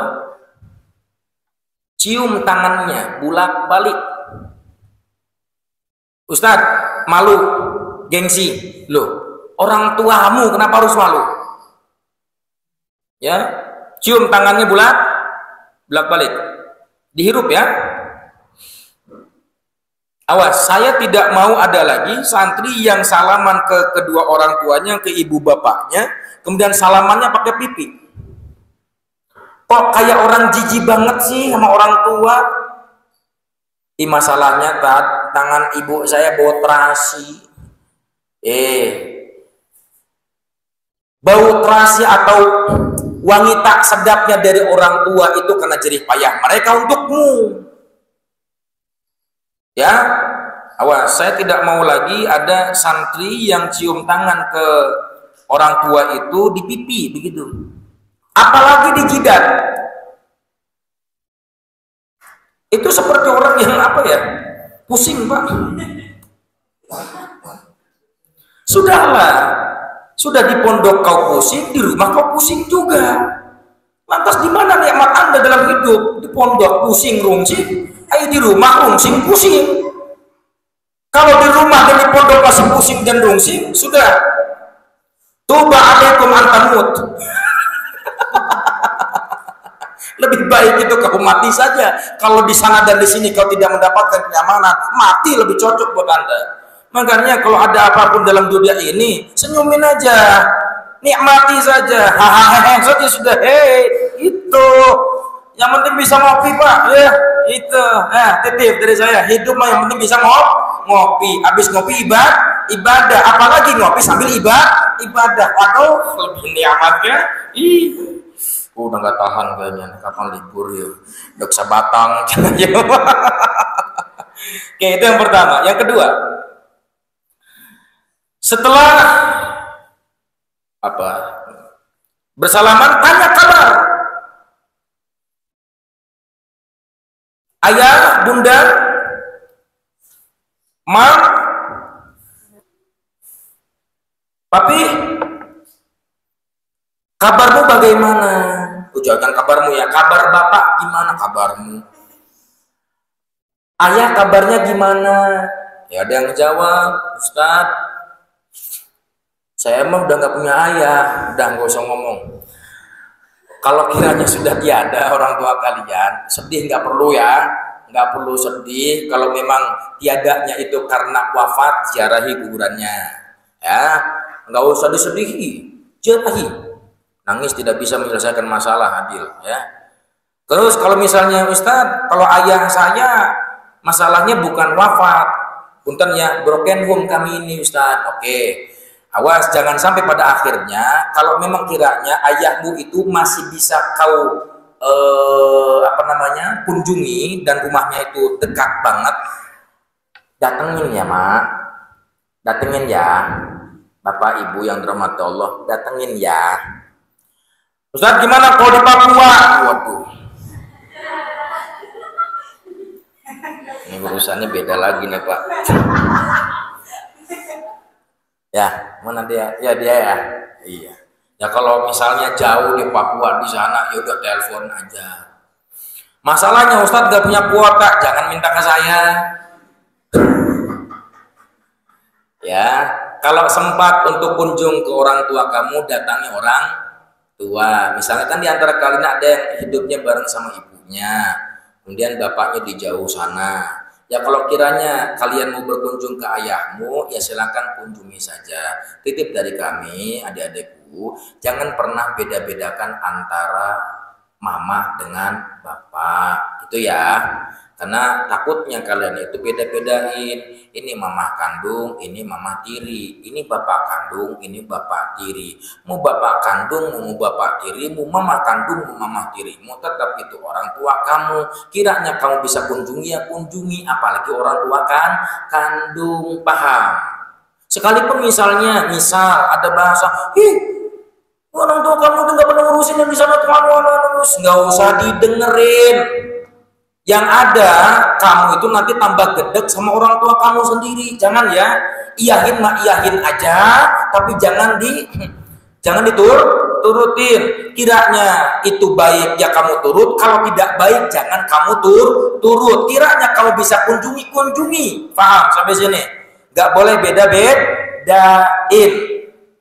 cium tangannya, bolak-balik. Ustadz, malu, gengsi, loh, orang tuamu kenapa harus malu? Ya, cium tangannya bolak-balik, dihirup ya. Awas, saya tidak mau ada lagi santri yang salaman ke kedua orang tuanya, ke ibu bapaknya, kemudian salamannya pakai pipi. Kok kayak orang jijik banget sih sama orang tua? Masalahnya tangan ibu saya bau terasi. Bau terasi atau wangi tak sedapnya dari orang tua itu karena jerih payah mereka untukmu. Ya, awas, saya tidak mau lagi ada santri yang cium tangan ke orang tua itu di pipi begitu. Apalagi di jidat. Itu seperti orang yang apa ya? Pusing, Pak. Sudahlah. Sudah di pondok kau pusing, di rumah kau pusing juga. Lantas di mana nikmat Anda dalam hidup? Di pondok pusing rungsing, di rumah rungsing pusing. Kalau di rumah dan di pondok masih pusing dan rungsing, sudah. Tuba alaikum antamut. Lebih baik itu kau mati saja. Kalau di sana dan di sini kau tidak mendapatkan kenyamanan, mati lebih cocok buat Anda. Makanya kalau ada apapun dalam dunia ini, senyumin aja, nikmati saja, hahaha saja sudah. Itu yang penting bisa ngopi, Pak, ya itu. Titip dari saya, hidup mah yang penting bisa ngopi. Habis ngopi ibadah, apalagi ngopi sambil ibadah. Waduh, lebih nikmatnya. Udah nggak tahan kayaknya, kapan libur ya? Udah bisa batang. Oke, itu yang pertama. Yang kedua, setelah bersalaman, tanya kabar. Ayah, bunda, ma, papi, kabarmu bagaimana? Jangan kabarmu ya, kabar bapak gimana kabarmu? Ayah kabarnya gimana? Ya ada yang jawab, Ustadz, saya emang udah nggak punya ayah, udah nggak usah ngomong. Kalau kiranya sudah tiada orang tua kalian, sedih nggak perlu ya, nggak perlu sedih. Kalau memang tiadanya itu karena wafat, ziarahi kuburannya, ya, nggak usah disedihi, ziarahi. Nangis tidak bisa menyelesaikan masalah, adil, ya. Terus kalau misalnya Ustadz, kalau ayah saya masalahnya bukan wafat, punten ya, broken home kami ini Ustadz, oke. Awas, jangan sampai pada akhirnya kalau memang kiranya ayahmu itu masih bisa kau kunjungi dan rumahnya itu dekat banget, datengin ya mak, datengin ya bapak ibu yang dirahmati Allah, datengin ya. Ustaz gimana kalau di Papua? Waduh, ini urusannya beda lagi nih Pak. Ya, mana dia? Ya dia ya. Iya. Ya kalau misalnya jauh di Papua di sana, ya udah telepon aja. Masalahnya Ustadz gak punya kuota, jangan minta ke saya. Ya, kalau sempat untuk kunjung ke orang tua kamu, datangi orang tua. Misalnya kan di antara kalian ada yang hidupnya bareng sama ibunya, kemudian bapaknya di jauh sana. Ya kalau kiranya kalian mau berkunjung ke ayahmu, ya silakan kunjungi saja. Titip dari kami, adik-adikku, jangan pernah beda-bedakan antara mama dengan bapak, gitu ya. Karena takutnya kalian itu beda-bedain. Ini mamah kandung, ini mamah tiri. Ini bapak kandung, ini bapak tiri. Mau bapak kandung, mau bapak tiri, mau mamah kandung, mau mamah tiri. Mau tetap itu orang tua kamu. Kiranya kamu bisa kunjungi, ya kunjungi. Apalagi orang tua kan kandung, paham? Sekalipun misal ada bahasa, orang tua kamu tuh gak pernah ngurusin yang di sana kamu, nggak usah didengerin. Yang ada kamu itu nanti tambah gedek sama orang tua kamu sendiri. Jangan ya, iyahin aja, tapi jangan diturutin. Kiranya itu baik ya kamu turut, kalau tidak baik jangan kamu turut. Kiranya kamu bisa kunjungi. Paham sampai sini? Gak boleh beda-bedain.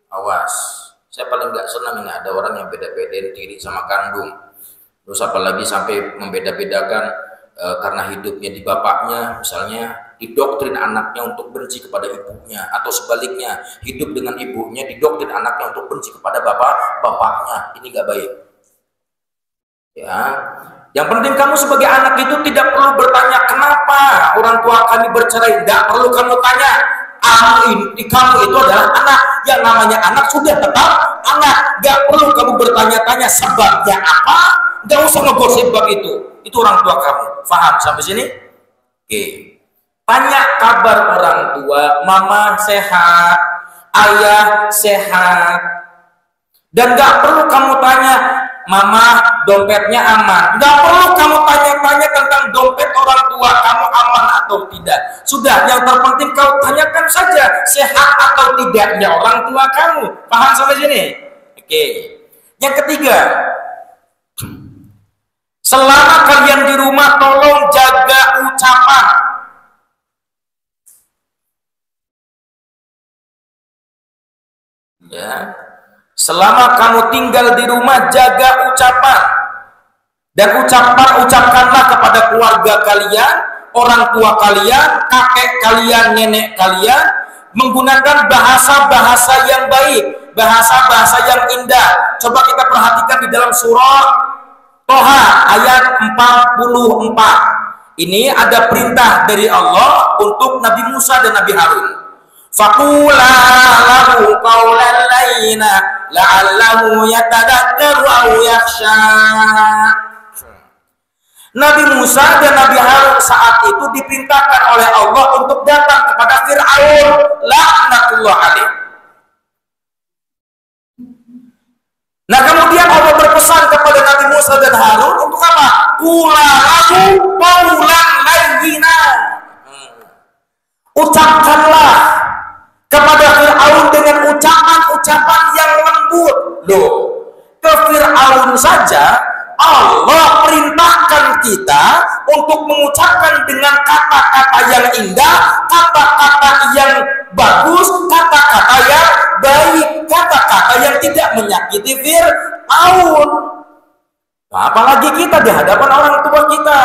Awas. Saya paling gak senang ini ada orang yang beda-bedain tiri sama kandung. Terus apalagi sampai membeda-bedakan karena hidupnya di bapaknya, misalnya didoktrin anaknya untuk benci kepada ibunya, atau sebaliknya hidup dengan ibunya didoktrin anaknya untuk benci kepada bapaknya. Ini gak baik. Ya, yang penting kamu sebagai anak itu tidak perlu bertanya kenapa orang tua kami bercerai. Tidak perlu kamu tanya. Kamu itu adalah anak. Yang namanya anak sudah tetap anak. Gak perlu kamu bertanya-tanya sebabnya apa. Gak usah ngegosip bab itu. Itu orang tua kamu. Faham sampai sini? Oke. Tanya kabar orang tua. Mama sehat, ayah sehat. Dan gak perlu kamu tanya, mama dompetnya aman. Gak perlu kamu tanya-tanya tentang dompet orang tua kamu aman atau tidak. Sudah, yang terpenting kau tanyakan saja sehat atau tidaknya orang tua kamu. Paham sampai sini? Oke. Yang ketiga, selama kalian di rumah tolong jaga ucapan. Ya. Selama kamu tinggal di rumah, jaga ucapan. Dan ucapkanlah kepada keluarga kalian, orang tua kalian, kakek kalian, nenek kalian, menggunakan bahasa-bahasa yang baik, bahasa-bahasa yang indah. Coba kita perhatikan di dalam surah Toha ayat 44. Ini ada perintah dari Allah untuk Nabi Musa dan Nabi Harun. Faqula lahu qawlan layyina la'allahu yatadakkaru aw yakhsha. Nabi Musa dan Nabi Harun saat itu diperintahkan oleh Allah untuk datang kepada Fir'aun laknatullah alaih. Nah, kemudian Allah berpesan kepada Nabi Musa dan Harun untuk apa? Qula lahu qawlan layyina. Ucapkanlah kepada Fir'aun dengan ucapan-ucapan yang lembut. Loh, ke Fir'aun saja Allah perintahkan kita untuk mengucapkan dengan kata-kata yang indah, kata-kata yang bagus, kata-kata yang baik, kata-kata yang tidak menyakiti Fir'aun. Nah, apalagi kita di hadapan orang tua kita,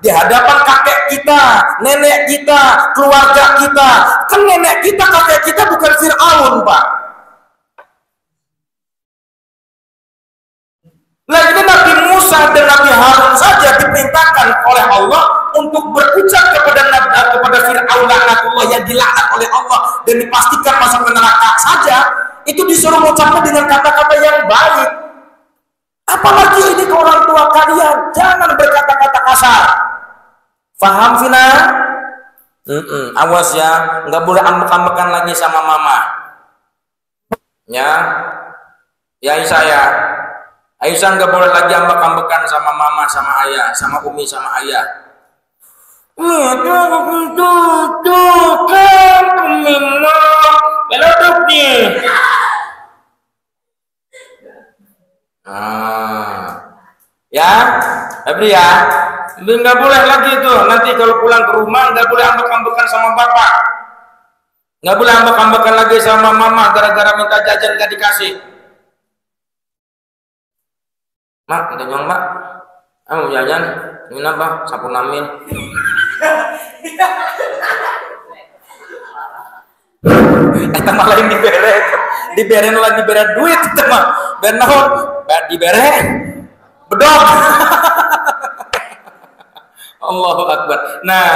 di hadapan kakek kita, nenek kita, keluarga kita. Kan nenek kita, kakek kita bukan Fir'aun, Pak. Nah, itu Nabi Musa dan Nabi Harun saja diperintahkan oleh Allah untuk berucap kepada Fir'aun laknatullah yang dilaknat oleh Allah dan dipastikan masuk ke neraka saja, itu disuruh mengucapkan dengan kata-kata yang baik. Apalagi ini ke orang tua kalian, jangan berkata-kata kasar. Faham, Vina? Awas ya, nggak boleh ambek-ambekan lagi sama mama. Ya, Aisyah ya. Aisyah nggak boleh lagi ambek-ambekan sama mama, sama ayah, sama umi, sama ayah. Ya, Febri ya. Nggak boleh lagi itu. Nanti kalau pulang ke rumah nggak boleh ambek-ambekan sama bapak, nggak boleh ambek-ambekan lagi sama mama gara-gara minta jajan nggak dikasih. Mak, kita nyong mak, mau jajan, ini apa? Sapu namin. Eta malah yang dibere lagi dibere duit itu mah, benar, dibere bedog. Allahu Akbar. Nah,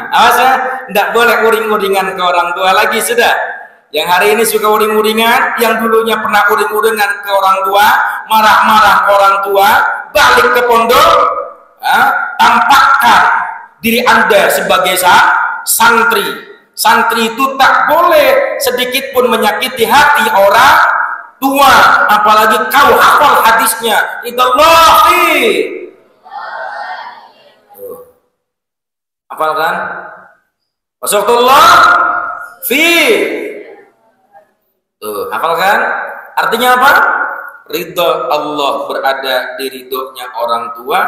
awas ya, tidak boleh uring-uringan ke orang tua lagi sudah. Yang hari ini suka uring-uringan, yang dulunya pernah uring-uringan ke orang tua, marah-marah ke orang tua, balik ke pondok, tampakkan diri Anda sebagai santri. Santri itu tak boleh sedikit pun menyakiti hati orang tua, apalagi kau hafal hadisnya. Idallahi. Hafal kan? Wasallallahu fi. Tuh, hafal kan? Artinya apa? Ridho Allah berada di ridhonya orang tua,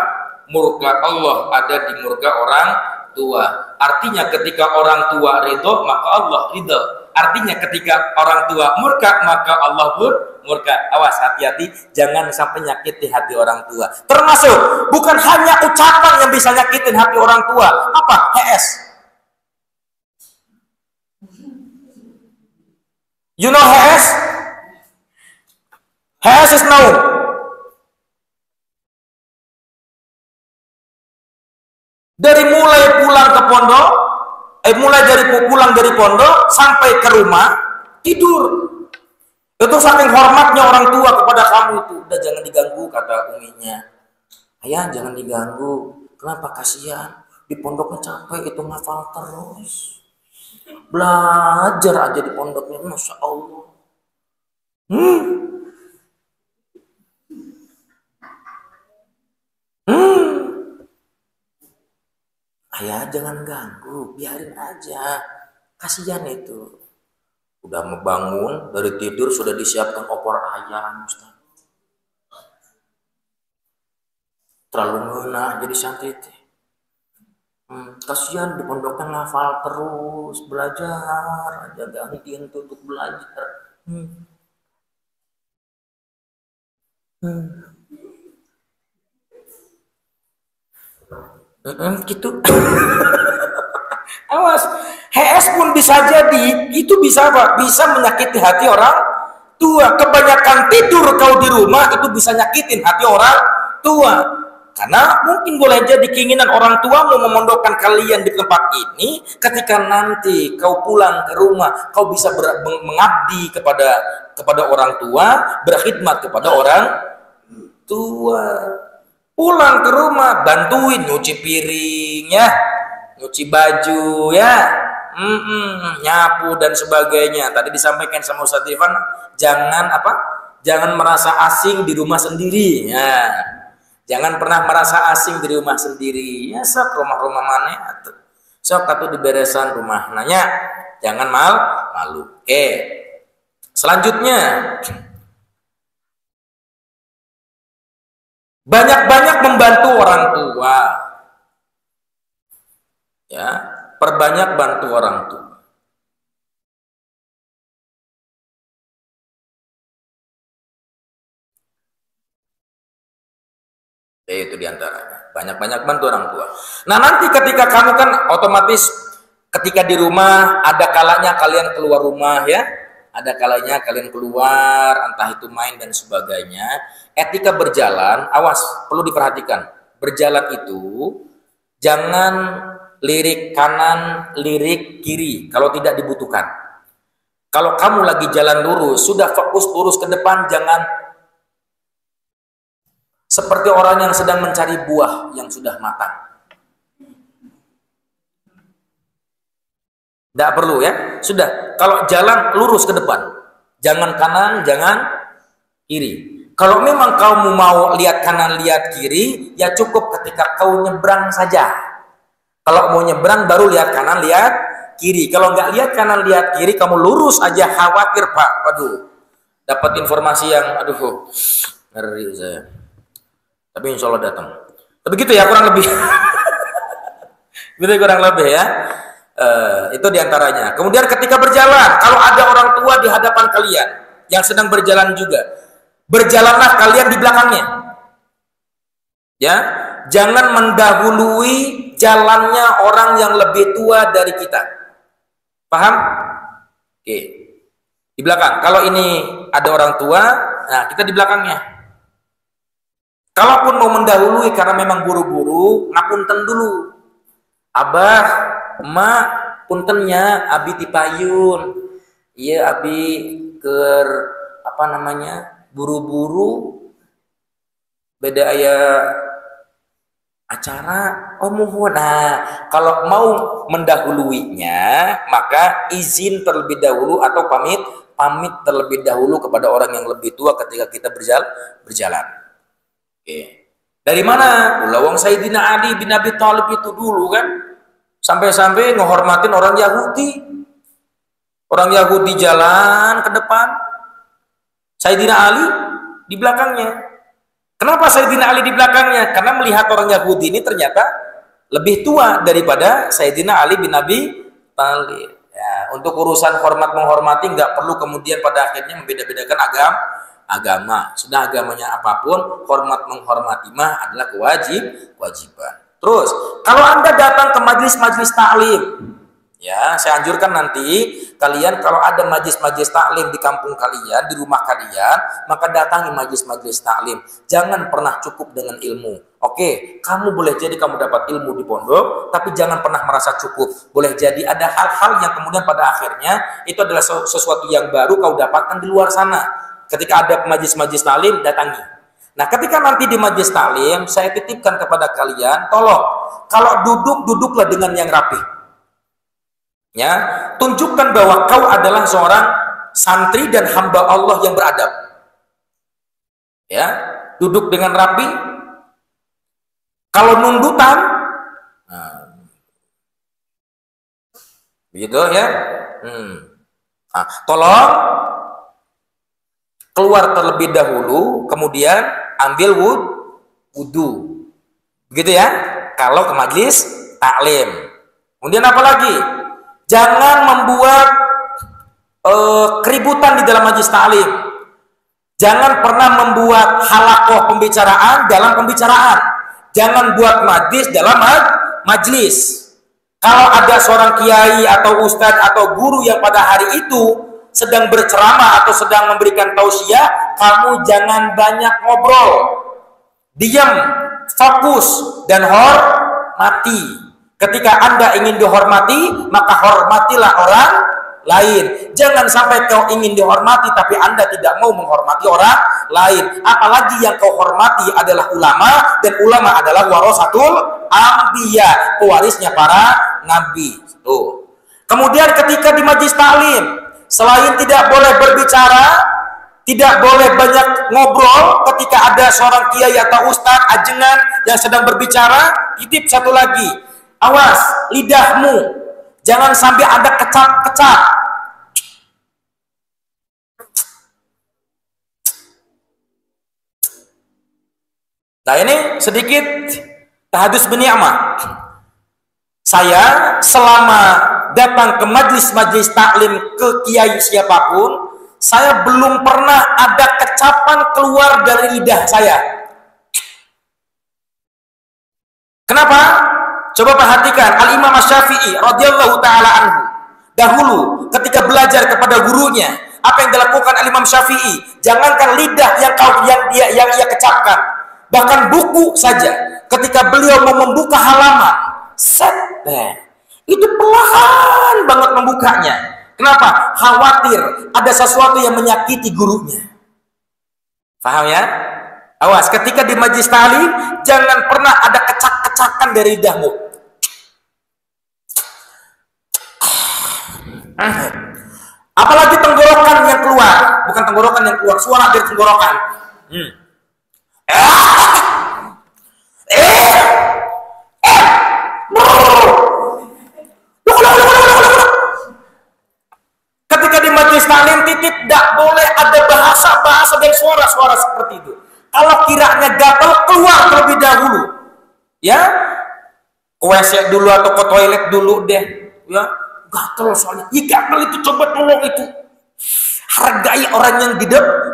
murka Allah ada di murka orang tua. Artinya ketika orang tua ridho, maka Allah ridho. Artinya ketika orang tua murka, maka Allah pun murka. Awas, hati-hati, jangan sampai nyakiti hati orang tua. Termasuk bukan hanya ucapan yang bisa nyakitin hati orang tua. Apa? HS. You know HS? HS is known. Dari mulai pulang ke pondok, mulai dari pulang dari pondok sampai ke rumah tidur. Itu saking hormatnya orang tua kepada kamu itu. Udah jangan diganggu, kata uminya. Ayah jangan diganggu. Kenapa? Kasihan. Di pondoknya capek, itu ngafal terus. Belajar aja di pondoknya, Masya Allah. Ayah jangan ganggu, biarin aja. Kasihan itu. Udah membangun dari tidur sudah disiapkan opor ayam, Ustaz. Terlalu ngeunah jadi santri teh. Kasihan di pondoknya ngafal terus, belajar aja gantiin tuh untuk belajar. Gitu. Awas, HS pun bisa jadi, itu bisa apa? Bisa menyakiti hati orang tua. Kebanyakan tidur kau di rumah itu bisa nyakitin hati orang tua. Karena mungkin boleh jadi keinginan orang tua mau memondokkan kalian di tempat ini, ketika nanti kau pulang ke rumah, kau bisa mengabdi kepada orang tua, berkhidmat kepada orang tua. Pulang ke rumah, bantuin nyuci piring ya, nyuci baju ya, nyapu dan sebagainya. Tadi disampaikan sama Ustaz Irfan, jangan merasa asing di rumah sendiri ya. Jangan pernah merasa asing di rumah sendiri. Ya sok rumah-rumah mana atuh. Sok atuh diberesan rumah. Nanya, jangan malu. Oke. Selanjutnya, banyak-banyak membantu orang tua. Ya, perbanyak bantu orang tua. Itu diantaranya. Banyak-banyak bantu orang tua. Nah nanti ketika kamu kan otomatis ketika di rumah ada kalanya kalian keluar rumah ya. Ada kalanya kalian keluar, entah itu main dan sebagainya. Etika berjalan, awas, perlu diperhatikan. Berjalan itu jangan lirik kanan, lirik kiri kalau tidak dibutuhkan. Kalau kamu lagi jalan lurus, sudah fokus lurus ke depan, jangan seperti orang yang sedang mencari buah yang sudah matang. Tidak perlu ya. Sudah, kalau jalan lurus ke depan. Jangan kanan, jangan kiri. Kalau memang kamu mau lihat kanan, lihat kiri, ya cukup ketika kau nyebrang saja. Kalau mau nyebrang baru lihat kanan, lihat kiri. Kalau nggak lihat kanan, lihat kiri, kamu lurus aja, khawatir Pak. Waduh, dapat informasi yang aduh, ngeri saya. Tapi insya Allah datang. Begitu ya kurang lebih. Begitu kurang lebih ya. Itu diantaranya. Kemudian ketika berjalan, kalau ada orang tua di hadapan kalian yang sedang berjalan juga, berjalanlah kalian di belakangnya. Ya, jangan mendahului jalannya orang yang lebih tua dari kita. Paham? Oke. Di belakang. Kalau ini ada orang tua, nah kita di belakangnya. Kalaupun mau mendahului karena memang buru-buru, ngapunten dulu. Abah, emak, puntennya, abi tipayun. Iya, abi ker buru-buru. Beda aya acara. Oh mohon. Nah, kalau mau mendahuluinya, maka izin terlebih dahulu atau pamit terlebih dahulu kepada orang yang lebih tua ketika kita berjalan. Oke. Dari mana? Ulawang Sayyidina Ali bin Abi Thalib itu dulu kan, sampai-sampai ngehormatin orang Yahudi. Orang Yahudi jalan ke depan, Sayyidina Ali di belakangnya. Kenapa Sayyidina Ali di belakangnya? Karena melihat orang Yahudi ini ternyata lebih tua daripada Sayyidina Ali bin Abi Thalib. Ya, untuk urusan hormat menghormati nggak perlu kemudian pada akhirnya membeda-bedakan agama. Sudah agamanya apapun, hormat menghormati mah adalah kewajiban. Terus, kalau Anda datang ke majelis-majelis taklim, Ya, saya anjurkan nanti kalian kalau ada majlis-majlis taklim di kampung kalian, di rumah kalian, maka datangi majlis-majlis taklim. Jangan pernah cukup dengan ilmu. Oke, kamu boleh jadi kamu dapat ilmu di pondok, tapi jangan pernah merasa cukup. Boleh jadi ada hal-hal yang kemudian pada akhirnya itu adalah sesuatu yang baru kau dapatkan di luar sana. Ketika ada majlis-majlis taklim, datangi. Nah, ketika nanti di majlis taklim, saya titipkan kepada kalian, tolong, kalau duduklah dengan yang rapi. Ya, tunjukkan bahwa kau adalah seorang santri dan hamba Allah yang beradab. Ya, duduk dengan rapi. Kalau nundutan, begitu ya. Nah, tolong keluar terlebih dahulu, kemudian ambil wudhu. Begitu ya. Kalau ke majlis taklim. Kemudian apa lagi? Jangan membuat keributan di dalam majlis taklim. Jangan pernah membuat halakoh pembicaraan dalam pembicaraan. Jangan buat majlis dalam majlis. Kalau ada seorang kiai atau ustadz atau guru yang pada hari itu sedang berceramah atau sedang memberikan tausiah, kamu jangan banyak ngobrol. Diam, fokus, dan hormati. Ketika Anda ingin dihormati, maka hormatilah orang lain. Jangan sampai kau ingin dihormati, tapi Anda tidak mau menghormati orang lain. Apalagi yang kau hormati adalah ulama, dan ulama adalah warasatul anbiya, pewarisnya para nabi. Tuh. Kemudian ketika di majlis taklim, selain tidak boleh berbicara, tidak boleh banyak ngobrol, ketika ada seorang kiai atau ustadz ajengan yang sedang berbicara, titip satu lagi. Awas lidahmu, jangan sampai ada kecap-kecap. Nah, ini sedikit tahadus bini'amah. Saya selama datang ke majlis-majlis taklim ke kiai siapapun, saya belum pernah ada kecapan keluar dari lidah saya. Kenapa? Coba perhatikan Al-Imam Asy-Syafi'i radhiyallahu taala anhu. Dahulu ketika belajar kepada gurunya, apa yang dilakukan Al-Imam Syafi'i? Jangankan lidah yang ia kecapkan, bahkan buku saja. Ketika beliau mau membuka halaman, itu perlahan banget membukanya. Kenapa? Khawatir ada sesuatu yang menyakiti gurunya. Paham ya? Awas, ketika di majlis taklim jangan pernah ada kecak-kecakan dari lidahmu. Apalagi tenggorokan yang keluar, bukan tenggorokan yang keluar, suara dari tenggorokan. Ketika di majlis taklim titip tidak boleh ada bahasa-bahasa dan suara-suara seperti itu. Kalau kiranya gatal, keluar terlebih dahulu. Ya, ke WC dulu atau ke toilet dulu deh. Ya, gatal soalnya. Ya gatal itu, coba tolong itu. Hargai orang yang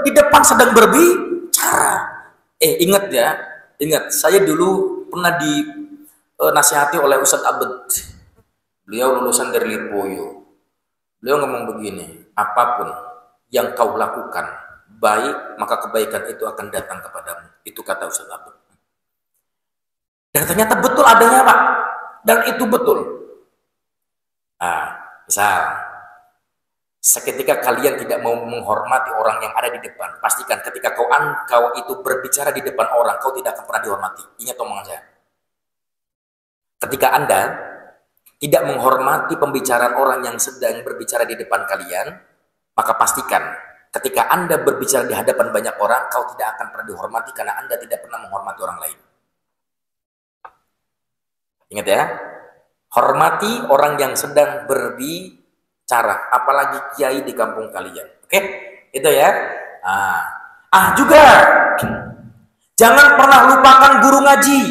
di depan sedang berbicara. Ingat ya, ingat. Saya dulu pernah dinasihati oleh Ustadz Abed. Beliau lulusan dari Lirboyo. Beliau ngomong begini, apapun yang kau lakukan baik, maka kebaikan itu akan datang kepadamu. Itu kata Ustadz Abed. Dan ternyata betul adanya, Pak. Dan itu betul. Misal, seketika kalian tidak mau menghormati orang yang ada di depan, pastikan ketika kau itu berbicara di depan orang, kau tidak akan pernah dihormati. Ingat omongan saya. Ketika Anda tidak menghormati pembicaraan orang yang sedang berbicara di depan kalian, maka pastikan ketika Anda berbicara di hadapan banyak orang, kau tidak akan pernah dihormati karena Anda tidak pernah menghormati orang lain. Ingat ya, hormati orang yang sedang berbicara, apalagi kiai di kampung kalian. Oke, itu ya. Juga jangan pernah lupakan guru ngaji.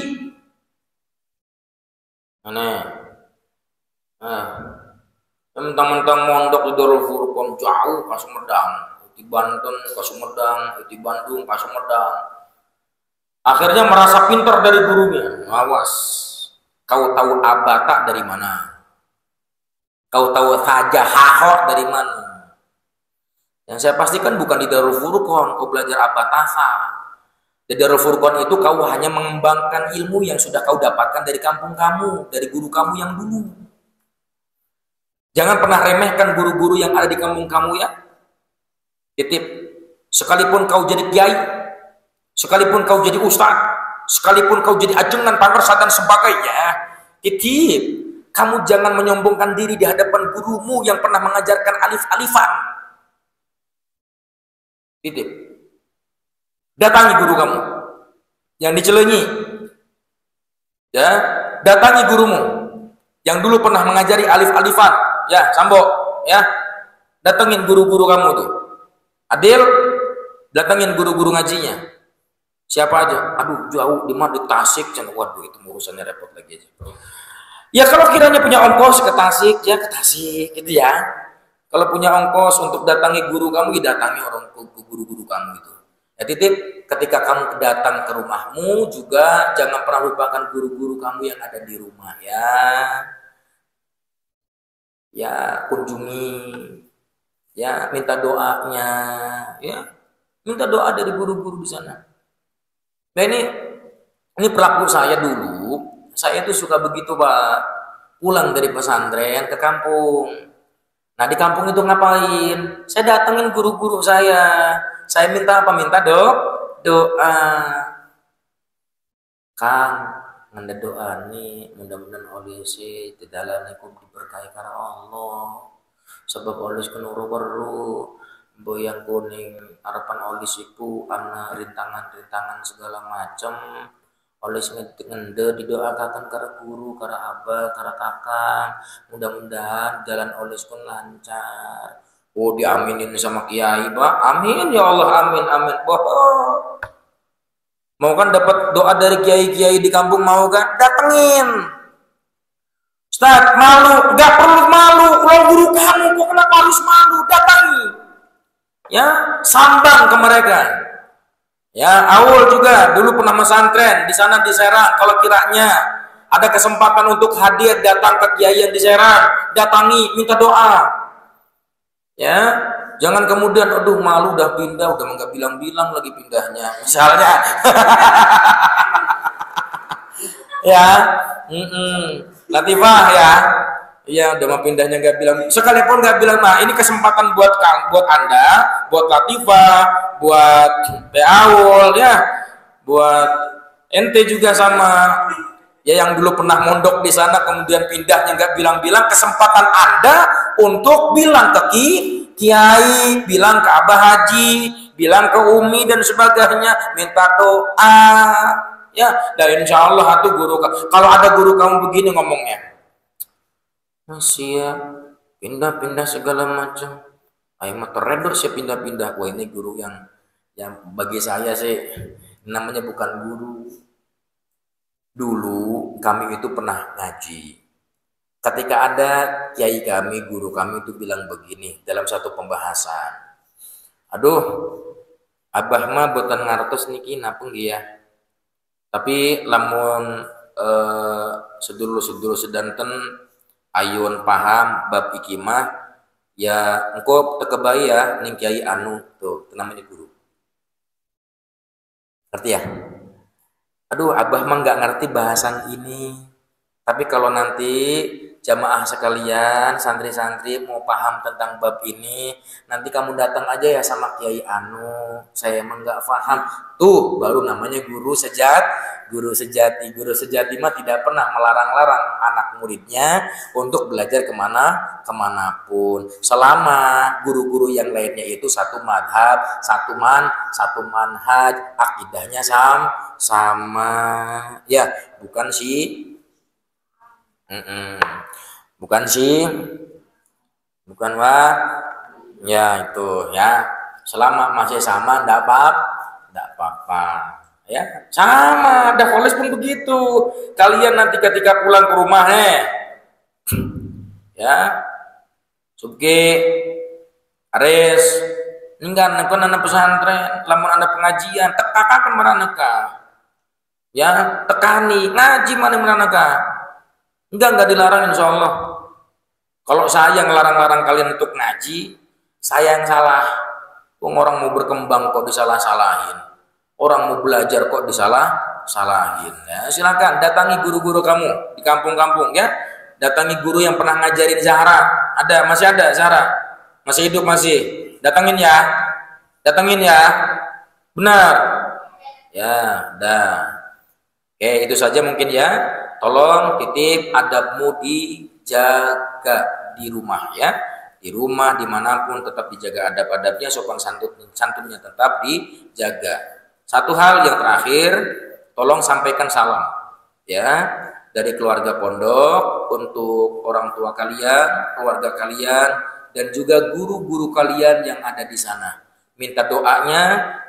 Mentang-mentang mondok di Darul Furqan jauh ke Sumedang, di Banten ke Sumedang, di Bandung ke Sumedang. Akhirnya merasa pintar dari gurunya. Awas, kau tahu abata dari mana? Kau tahu saja hahok dari mana? Yang saya pastikan bukan di Darul Furqan kau belajar abatasa. Di Darul Furqan itu kau hanya mengembangkan ilmu yang sudah kau dapatkan dari kampung kamu, dari guru kamu yang dulu. Jangan pernah remehkan guru-guru yang ada di kampung kamu ya. Titip. Sekalipun kau jadi kiai, sekalipun kau jadi ustaz, sekalipun kau jadi ajengan, pangersa dan sebagainya, titip. Kamu jangan menyombongkan diri di hadapan gurumu yang pernah mengajarkan alif-alifan. Titip. Datangi guru kamu yang dicelenyi. Ya, datangi gurumu yang dulu pernah mengajari alif-alifan. Ya, sambok, ya. Datengin guru-guru kamu tuh. Adil, datengin guru-guru ngajinya. Siapa aja? Aduh, jauh di mana di Tasik, waduh itu urusannya repot lagi aja. Ya kalau kiranya punya ongkos ke Tasik, ya ke Tasik gitu ya. Kalau punya ongkos untuk datangi guru kamu, ya datangi orang guru-guru kamu itu. Ya titip, ketika kamu datang ke rumahmu juga jangan pernah lupakan guru-guru kamu yang ada di rumah ya. Ya kunjungi, ya minta doanya, ya minta doa dari guru-guru di sana. Nah ini perilaku saya dulu. Saya itu suka begitu Pak, pulang dari pesantren ke kampung. Nah di kampung itu ngapain? Saya datengin guru-guru saya minta apa? Minta doa. Kang, nganda doa nih, mudah-mudahan oleh si tidalanikum diberkahi karena Allah. Sebab oleh kenuru perlu boyang kuning harapan oleh siku anak rintangan-rintangan segala macam. Oleh ngende didoakan karena guru, karena abah, karena kakak. Mudah-mudahan jalan oleh pun lancar. Oh diaminin sama kiai Pak. Amin ya Allah, amin amin. Boh. Mau kan dapat doa dari kiai-kiai di kampung, mau kan? Datengin. Ustaz, malu, nggak perlu malu. Kalau guru kamu kok kenapa harus malu? Datangi. Ya, sambang ke mereka. Ya, Aul juga dulu pernah pesantren di sana di Serang. Kalau kiranya ada kesempatan untuk hadir datang ke kiai yang di Serang, datangi, minta doa. Ya, jangan kemudian aduh malu udah pindah, udah nggak bilang-bilang lagi pindahnya. Misalnya. Ya, Latifah ya. Iya, udah mau pindahnya nggak bilang. Sekalipun nggak bilang, nah ini kesempatan buat Anda, buat Latifah, buat Aul ya, buat ente juga sama ya yang dulu pernah mondok di sana kemudian pindahnya nggak bilang-bilang, kesempatan Anda untuk bilang ke kiai, bilang ke Abah Haji, bilang ke Umi dan sebagainya, minta doa ya. Dan insya Allah itu guru, kalau ada guru kamu begini ngomongnya, masih ya pindah-pindah segala macam, ayo mah teredor sih pindah-pindah. Wah ini guru yang bagi saya sih namanya bukan guru. Dulu kami itu pernah ngaji, ketika ada kiai kami, guru kami itu bilang begini dalam satu pembahasan, aduh abah mah boten ngartos niki napung ya, tapi lamun sedulur-sedulur sedanten ayun paham bab ikimah ya engko tekebai ya ning kiai anu tuh namanya guru. Ngerti ya? Aduh abah mah nggak ngerti bahasan ini. Tapi kalau nanti jamaah sekalian, santri-santri mau paham tentang bab ini, nanti kamu datang aja ya sama kiai anu. Saya emang nggak paham. Tuh baru namanya guru sejati. Guru sejati mah tidak pernah melarang-larang anak muridnya untuk belajar kemanapun. Selama guru-guru yang lainnya itu satu madhab, satu manhaj, akidahnya sama. Ya, bukan sih. Bukan wah. Ya itu ya. Selama masih sama enggak apa-apa. Ya, sama, ada polis pun begitu. Kalian nanti ketika pulang ke rumah ya, subge ares ninggan anak pesantren, lamun anak pengajian, tekakan meraneka. Ya, tekani ngaji mana meraneka. Enggak dilarang insya Allah. Kalau saya ngelarang-larang kalian untuk ngaji, saya yang salah. Orang mau berkembang kok disalah-salahin. Orang mau belajar kok disalah-salahin. Ya, silakan datangi guru-guru kamu di kampung-kampung ya. Datangi guru yang pernah ngajarin Zahra. Masih ada Zahra. Masih hidup masih. Datangin ya. Datangin ya. Benar. Ya, dah. Oke, itu saja mungkin ya. Tolong titip adabmu dijaga di rumah ya. Di rumah dimanapun tetap dijaga adab-adabnya, sopan santunnya tetap dijaga. Satu hal yang terakhir, tolong sampaikan salam ya dari keluarga pondok untuk orang tua kalian, keluarga kalian, dan juga guru-guru kalian yang ada di sana. Minta doanya,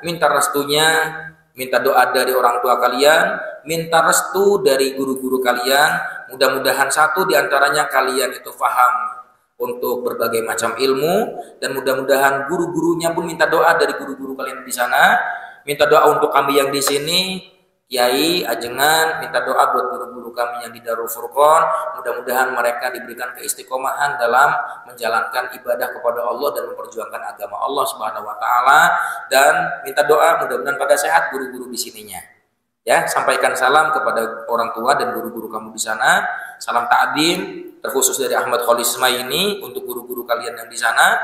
minta restunya, minta doa dari orang tua kalian, minta restu dari guru-guru kalian. Mudah-mudahan satu di antaranya kalian itu paham untuk berbagai macam ilmu, dan mudah-mudahan guru-gurunya pun minta doa dari guru-guru kalian di sana. Minta doa untuk kami yang di sini, Kiai, Ajengan, minta doa buat guru-guru kami yang di Darul Furqon. Mudah-mudahan mereka diberikan keistiqomahan dalam menjalankan ibadah kepada Allah dan memperjuangkan agama Allah Subhanahu wa taala, dan minta doa mudah-mudahan pada sehat guru-guru di sininya. Ya, sampaikan salam kepada orang tua dan guru-guru kamu di sana. Salam ta'zim terkhusus dari Ahmad Kholis ini untuk guru-guru kalian yang di sana.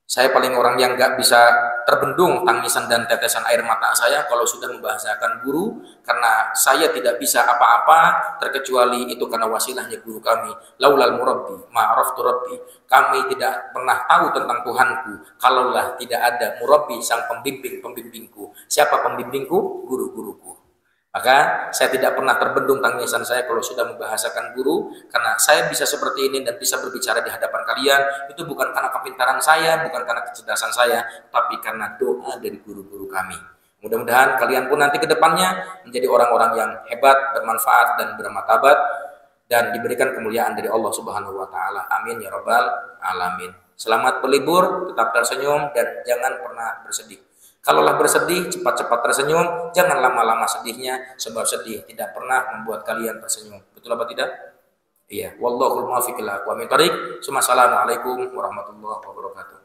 Saya paling orang yang gak bisa terbendung tangisan dan tetesan air mata saya kalau sudah membahasakan guru, karena saya tidak bisa apa-apa terkecuali itu karena wasilahnya guru kami. Laulal murabbi ma'araftu rabbi. Kami tidak pernah tahu tentang Tuhanku kalaulah tidak ada murabbi, sang pembimbingku. Siapa pembimbingku? Guru-guruku. Maka saya tidak pernah terbendung tangisan saya kalau sudah membahasakan guru, karena saya bisa seperti ini dan bisa berbicara di hadapan kalian itu bukan karena kepintaran saya, bukan karena kecerdasan saya, tapi karena doa dari guru-guru kami. Mudah-mudahan kalian pun nanti ke depannya menjadi orang-orang yang hebat, bermanfaat dan bermartabat, dan diberikan kemuliaan dari Allah Subhanahu wa taala. Amin ya rabbal alamin. Selamat berlibur, tetap tersenyum dan jangan pernah bersedih. Kalaulah bersedih, cepat-cepat tersenyum, jangan lama-lama sedihnya, sebab sedih tidak pernah membuat kalian tersenyum. Betul apa tidak? Iya. Wallahul muwaffiq ila aqwamit thoriq. Assalamualaikum warahmatullahi wabarakatuh.